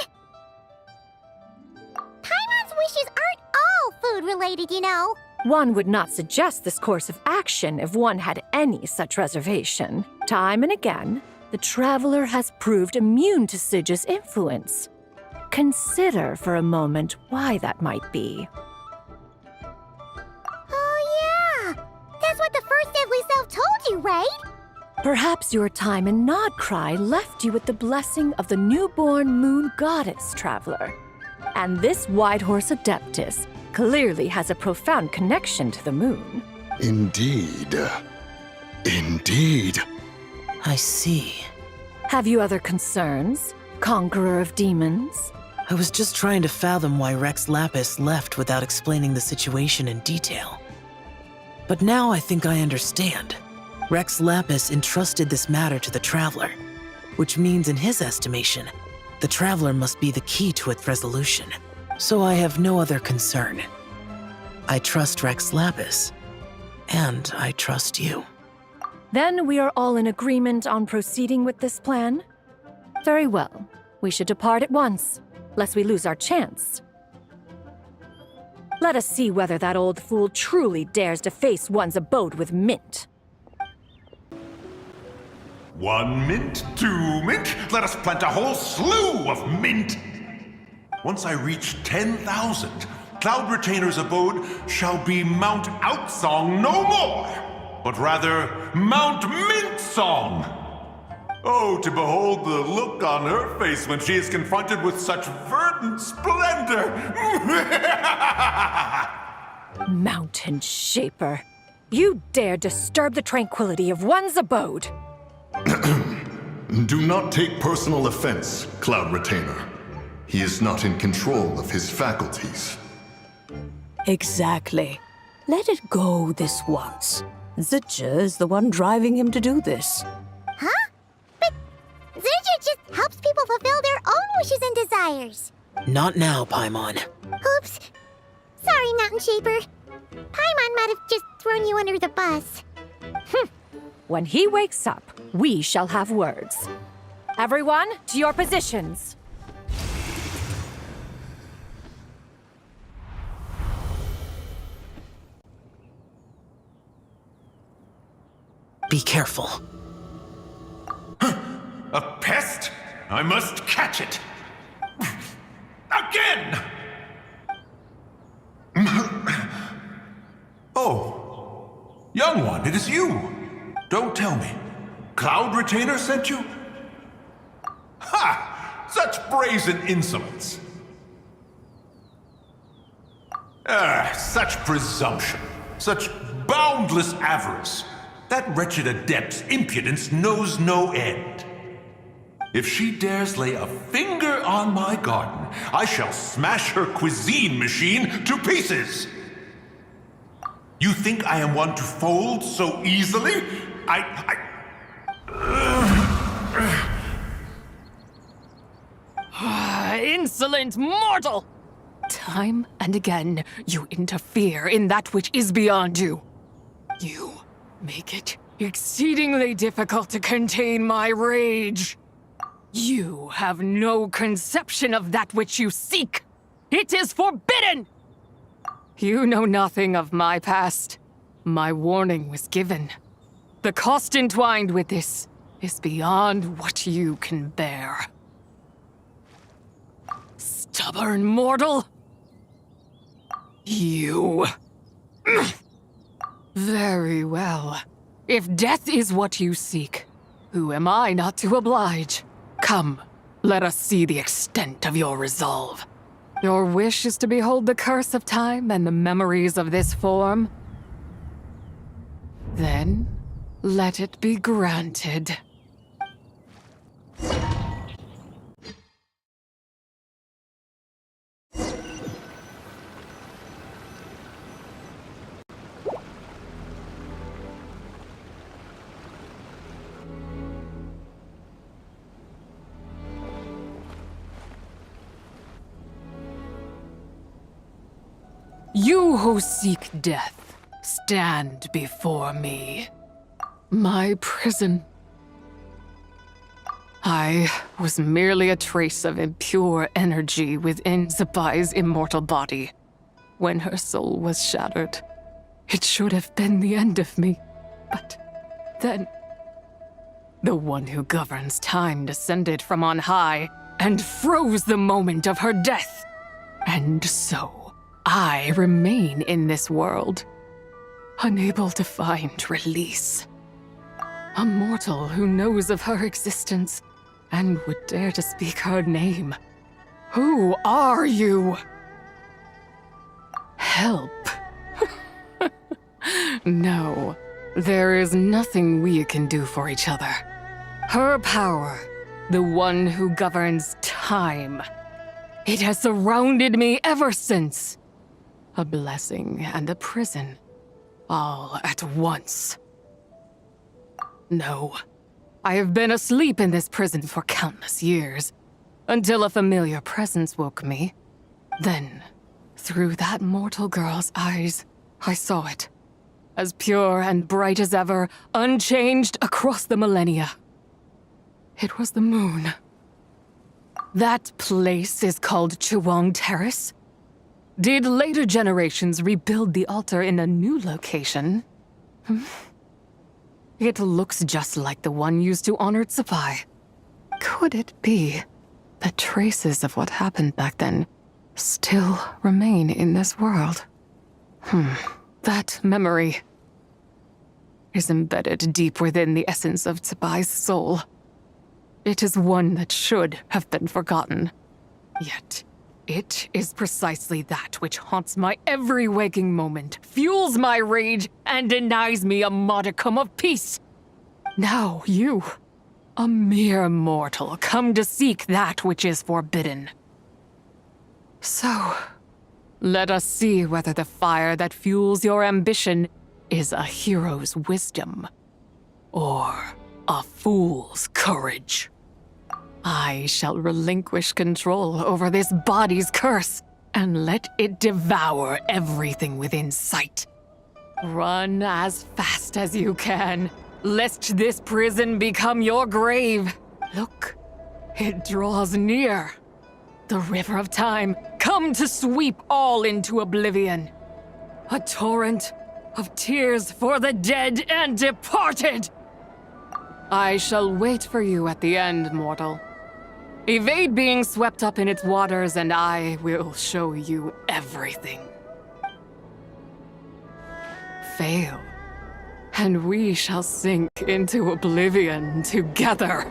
Speaker 1: Paimon's wishes aren't all food-related, you know.
Speaker 8: One would not suggest this course of action if one had any such reservation. Time and again, the Traveler has proved immune to Zhuge's influence. Consider for a moment why that might be.
Speaker 1: Oh yeah, that's what the first deadly self told you, right?
Speaker 8: Perhaps your time in Nodcry left you with the blessing of the newborn moon goddess, Traveler. And this White Horse Adeptus clearly has a profound connection to the moon.
Speaker 21: Indeed. Indeed.
Speaker 12: I see.
Speaker 8: Have you other concerns, Conqueror of Demons?
Speaker 12: I was just trying to fathom why Rex Lapis left without explaining the situation in detail. But now I think I understand. Rex Lapis entrusted this matter to the Traveler, which means in his estimation, the Traveler must be the key to its resolution. So I have no other concern. I trust Rex Lapis, and I trust you.
Speaker 8: Then we are all in agreement on proceeding with this plan? Very well. We should depart at once, lest we lose our chance. Let us see whether that old fool truly dares to face one's abode with mint.
Speaker 22: 1 mint, 2 mint, let us plant a whole slew of mint! Once I reach 10,000, Cloud Retainer's abode shall be Mount Outsong no more, but rather Mount Mint Song! Oh, to behold the look on her face when she is confronted with such verdant splendor!
Speaker 8: Mountain Shaper, you dare disturb the tranquility of one's abode!
Speaker 21: Do not take personal offense, Cloud Retainer. He is not in control of his faculties.
Speaker 10: Exactly. Let it go this once. Zidja is the one driving him to do this.
Speaker 1: Huh? But Zidja just helps people fulfill their own wishes and desires.
Speaker 12: Not now, Paimon.
Speaker 1: Oops. Sorry, Mountain Shaper. Paimon might have just thrown you under the bus.
Speaker 8: When he wakes up, we shall have words. Everyone, to your positions.
Speaker 12: Be careful.
Speaker 22: A pest? I must catch it! Again! Oh, young one, it is you. Don't tell me. Cloud Retainer sent you? Ha! Such brazen insolence! Such presumption. Such boundless avarice. That wretched adept's impudence knows no end. If she dares lay a finger on my garden, I shall smash her cuisine machine to pieces! You think I am one to fold so easily?
Speaker 19: Insolent mortal! Time and again, you interfere in that which is beyond you. You make it exceedingly difficult to contain my rage. You have no conception of that which you seek. It is forbidden! You know nothing of my past. My warning was given. The cost entwined with this is beyond what you can bear. Stubborn mortal! You... Very well. If death is what you seek, who am I not to oblige? Come, let us see the extent of your resolve. Your wish is to behold the curse of time and the memories of this form? Then, let it be granted. You who seek death, stand before me. My prison. I was merely a trace of impure energy within Zapai's immortal body. When her soul was shattered, it should have been the end of me. But then, the one who governs time descended from on high and froze the moment of her death. And so, I remain in this world, unable to find release. A mortal who knows of her existence and would dare to speak her name. Who are you? Help. No, there is nothing we can do for each other. Her power, the one who governs time, It has surrounded me ever since. A blessing and a prison, all at once. No, I have been asleep in this prison for countless years, until a familiar presence woke me. Then, through that mortal girl's eyes, I saw it. As pure and bright as ever, unchanged across the millennia. It was the moon. That place is called Chuang Terrace. Did later generations rebuild the altar in a new location? It looks just like the one used to honor Tsupai. Could it be that traces of what happened back then still remain in this world? That memory is embedded deep within the essence of Tsubai's soul. It is one that should have been forgotten. Yet, it is precisely that which haunts my every waking moment, fuels my rage, and denies me a modicum of peace. Now you, a mere mortal, come to seek that which is forbidden. So, let us see whether the fire that fuels your ambition is a hero's wisdom, or a fool's courage. I shall relinquish control over this body's curse, and let it devour everything within sight. Run as fast as you can, lest this prison become your grave. Look, it draws near. The river of time, come to sweep all into oblivion. A torrent of tears for the dead and departed. I shall wait for you at the end, mortal. Evade being swept up in its waters, and I will show you everything. Fail, and we shall sink into oblivion together.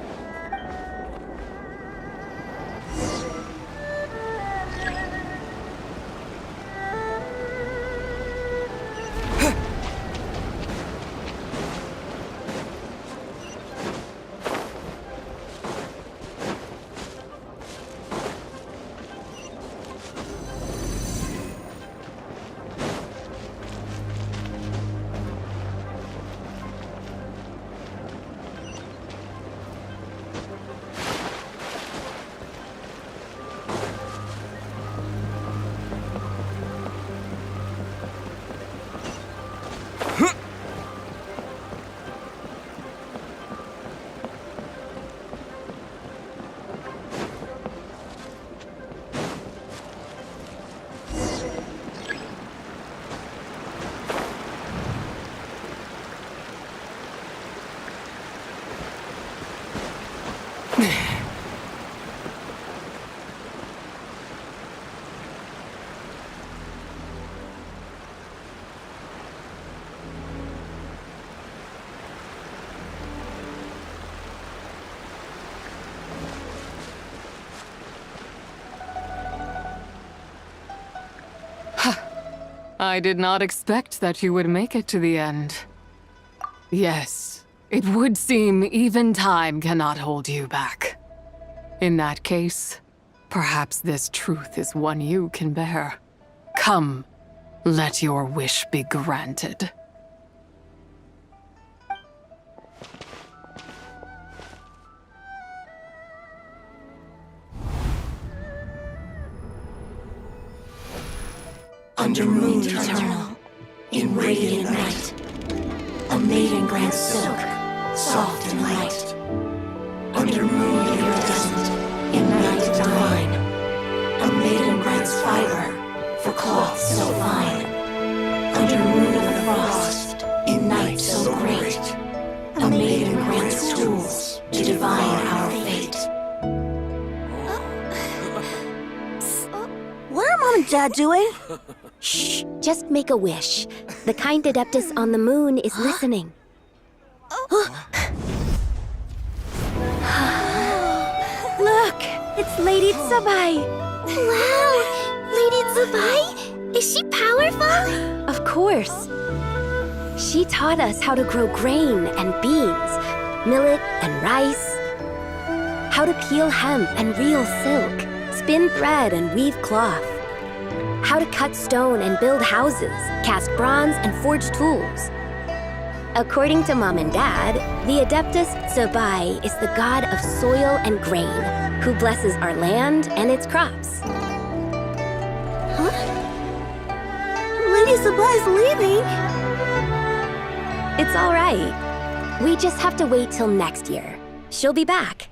Speaker 19: I did not expect that you would make it to the end. Yes, it would seem even time cannot hold you back. In that case, perhaps this truth is one you can bear. Come, let your wish be granted.
Speaker 2: Under moon eternal, in radiant night, a maiden grants silk, soft and light. Under moon iridescent, in night divine, a maiden grants fiber for cloth so fine. Under moon of frost, in night so great, a maiden grants tools to divine our fate.
Speaker 6: What are Mom and Dad doing?
Speaker 1: Shh, just make a wish. The kind Adeptus on the moon is listening.
Speaker 6: Look, it's Lady Tsubai.
Speaker 1: Wow! Lady Tsubai? Is she powerful?
Speaker 7: Of course. She taught us how to grow grain and beans, millet and rice, how to peel hemp and reel silk, spin thread and weave cloth, how to cut stone and build houses, cast bronze and forge tools. According to Mom and Dad, the Adeptus Zabai is the god of soil and grain, who blesses our land and its crops.
Speaker 6: Huh? Lady Zabai's leaving.
Speaker 7: It's all right. We just have to wait till next year. She'll be back.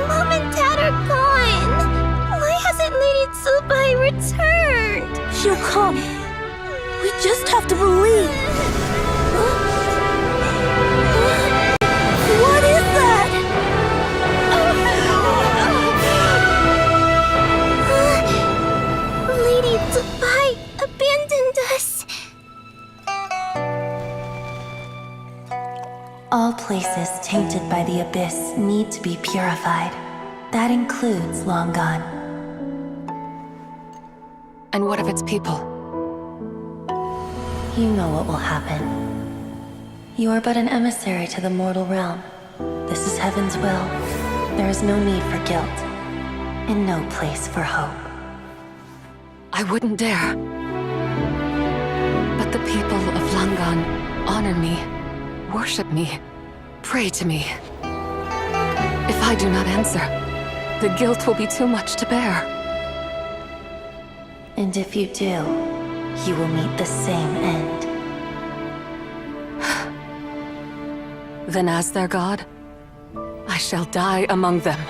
Speaker 1: Mom and Dad are gone. Why hasn't Lady Tsubai returned?
Speaker 6: She'll come. We just have to believe. What is that?
Speaker 1: Lady Tsubai abandoned us.
Speaker 2: All places tainted by the abyss need to be purified. That includes Long Gone.
Speaker 19: And what of its people?
Speaker 2: You know what will happen. You are but an emissary to the mortal realm. This is Heaven's will. There is no need for guilt, and no place for hope.
Speaker 19: I wouldn't dare. But the people of Langan honor me, worship me, pray to me. If I do not answer, the guilt will be too much to bear.
Speaker 2: And if you do, you will meet the same end.
Speaker 19: Then as their god, I shall die among them.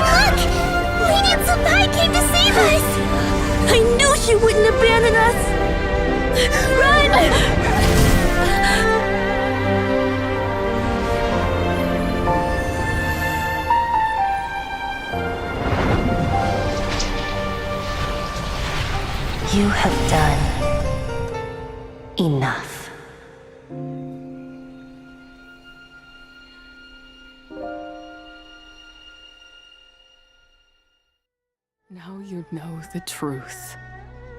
Speaker 1: Look! Lady Tsubai came to save us!
Speaker 6: I knew she wouldn't abandon us! Run!
Speaker 2: You have done enough.
Speaker 19: Now you know the truth.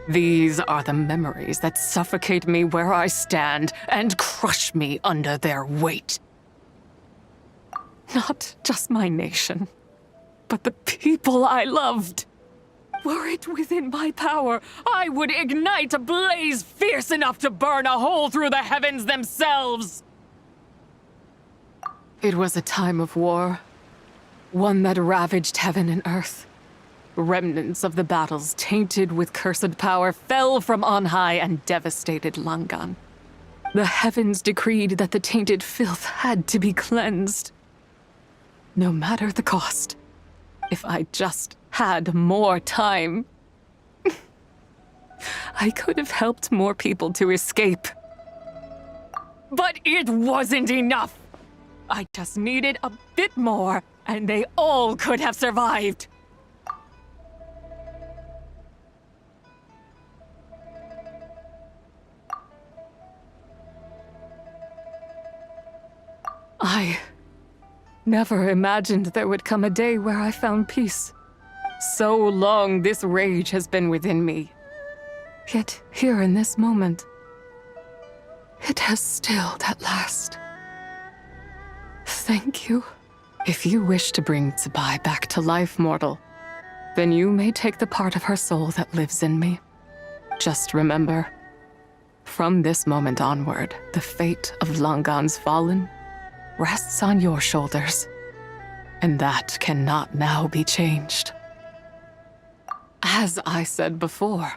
Speaker 19: These are the memories that suffocate me where I stand and crush me under their weight. Not just my nation, but the people I loved. Were it within my power, I would ignite a blaze fierce enough to burn a hole through the heavens themselves. It was a time of war, one that ravaged heaven and earth. Remnants of the battles, tainted with cursed power, fell from on high and devastated Langan. The heavens decreed that the tainted filth had to be cleansed. No matter the cost, if I just had more time, I could have helped more people to escape. But it wasn't enough! I just needed a bit more, and they all could have survived. I never imagined there would come a day where I found peace. So long this rage has been within me. Yet here in this moment, it has stilled at last. Thank you. If you wish to bring Tsubai back to life, mortal, then you may take the part of her soul that lives in me. Just remember, from this moment onward, the fate of Langan's fallen rests on your shoulders, and that cannot now be changed. As I said before,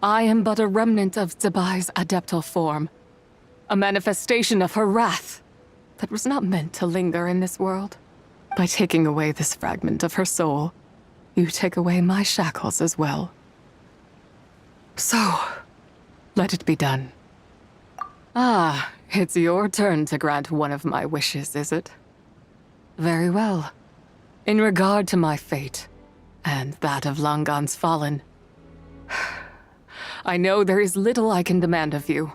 Speaker 19: I am but a remnant of Zabai's adeptal form, a manifestation of her wrath that was not meant to linger in this world. By taking away this fragment of her soul, you take away my shackles as well. So, let it be done. Ah, it's your turn to grant one of my wishes, is it? Very well. In regard to my fate, and that of Langan's fallen, I know there is little I can demand of you.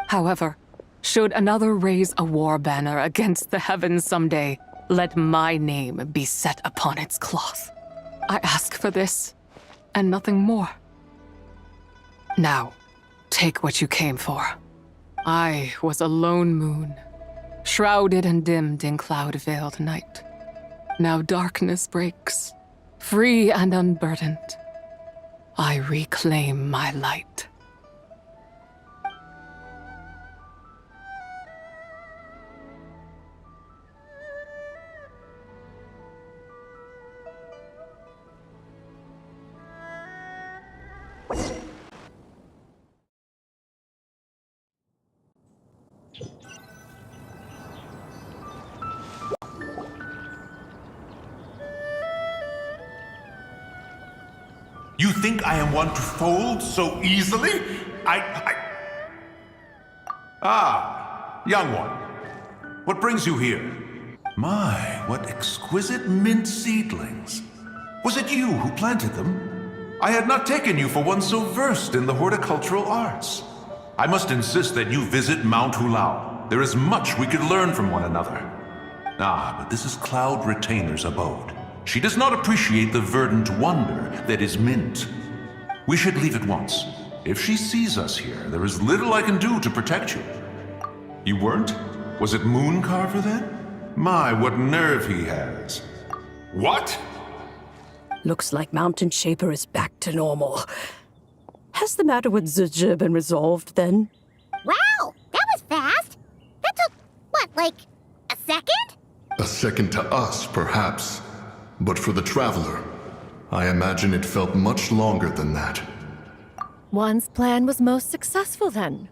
Speaker 19: However, should another raise a war banner against the heavens someday, Let my name be set upon its cloth. I ask for this, and nothing more. Now, take what you came for. I was a lone moon, shrouded and dimmed in cloud-veiled night. Now darkness breaks, free and unburdened. I reclaim my light.
Speaker 22: You think I am one to fold so easily? Ah, young one. What brings you here? My, what exquisite mint seedlings. Was it you who planted them? I had not taken you for one so versed in the horticultural arts. I must insist that you visit Mount Hulao. There is much we could learn from one another. Ah, but this is Cloud Retainer's abode. She does not appreciate the verdant wonder that is mint. We should leave at once. If she sees us here, there is little I can do to protect you. You weren't? Was it Mooncarver then? My, what nerve he has. What?
Speaker 10: Looks like Mountain Shaper is back to normal. Has the matter with Zizhi been resolved then?
Speaker 1: Wow, that was fast. That took, what, like a second?
Speaker 21: A second to us, perhaps. But for the Traveler, I imagine it felt much longer than that.
Speaker 8: One's plan was most successful then.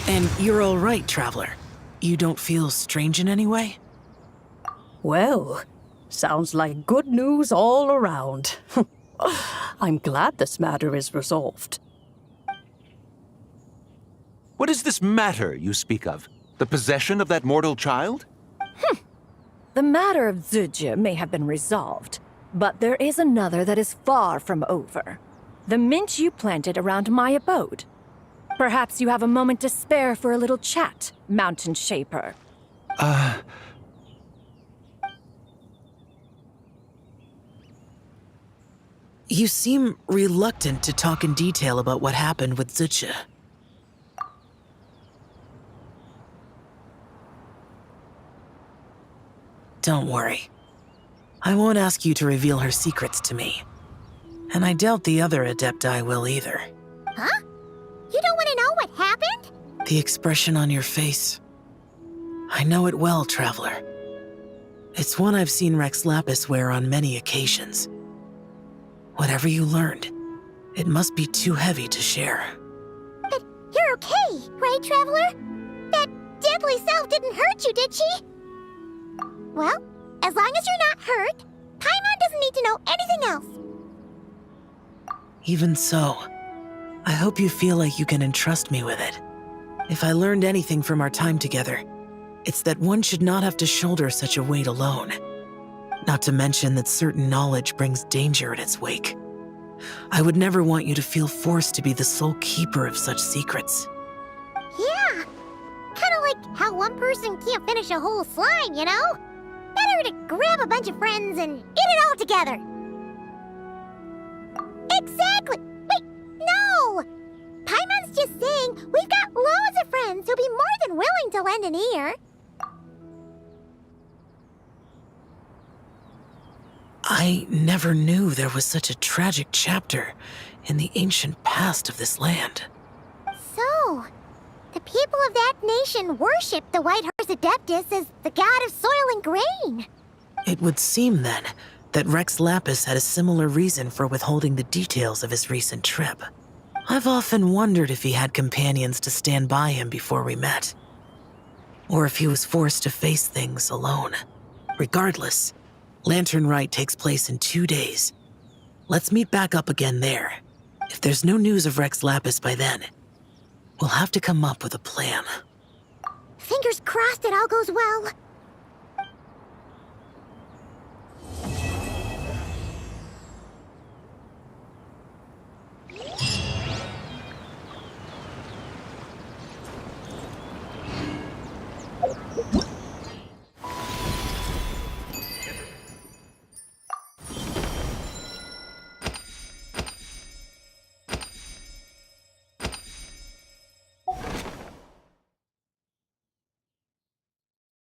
Speaker 12: And you're all right, Traveler. You don't feel strange in any way?
Speaker 10: Well, sounds like good news all around. I'm glad this matter is resolved.
Speaker 3: What is this matter you speak of? The possession of that mortal child?
Speaker 8: The matter of Zizhi may have been resolved, but there is another that is far from over. The mint you planted around my abode. Perhaps you have a moment to spare for a little chat, Mountain Shaper.
Speaker 12: You seem reluctant to talk in detail about what happened with Zizhi. Don't worry. I won't ask you to reveal her secrets to me. And I doubt the other Adepti will either.
Speaker 1: Huh? You don't want to know what happened?
Speaker 12: The expression on your face. I know it well, Traveler. It's one I've seen Rex Lapis wear on many occasions. Whatever you learned, it must be too heavy to share.
Speaker 1: But you're okay, right, Traveler? That deadly self didn't hurt you, did she? Well, as long as you're not hurt, Paimon doesn't need to know anything else.
Speaker 12: Even so, I hope you feel like you can entrust me with it. If I learned anything from our time together, it's that one should not have to shoulder such a weight alone. Not to mention that certain knowledge brings danger in its wake. I would never want you to feel forced to be the sole keeper of such secrets.
Speaker 1: Yeah, kind of like how one person can't finish a whole slime, you know? Better to grab a bunch of friends and eat it all together. Exactly! Wait, no! Paimon's just saying we've got loads of friends who'll be more than willing to lend an ear.
Speaker 12: I never knew there was such a tragic chapter in the ancient past of this land.
Speaker 1: So, the people of that nation worship the White Horse Adeptus as the god of soil and grain.
Speaker 12: It would seem, then, that Rex Lapis had a similar reason for withholding the details of his recent trip. I've often wondered if he had companions to stand by him before we met. Or if he was forced to face things alone. Regardless, Lanternlit takes place in 2 days. Let's meet back up again there. If there's no news of Rex Lapis by then, we'll have to come up with a plan.
Speaker 1: Fingers crossed it all goes well.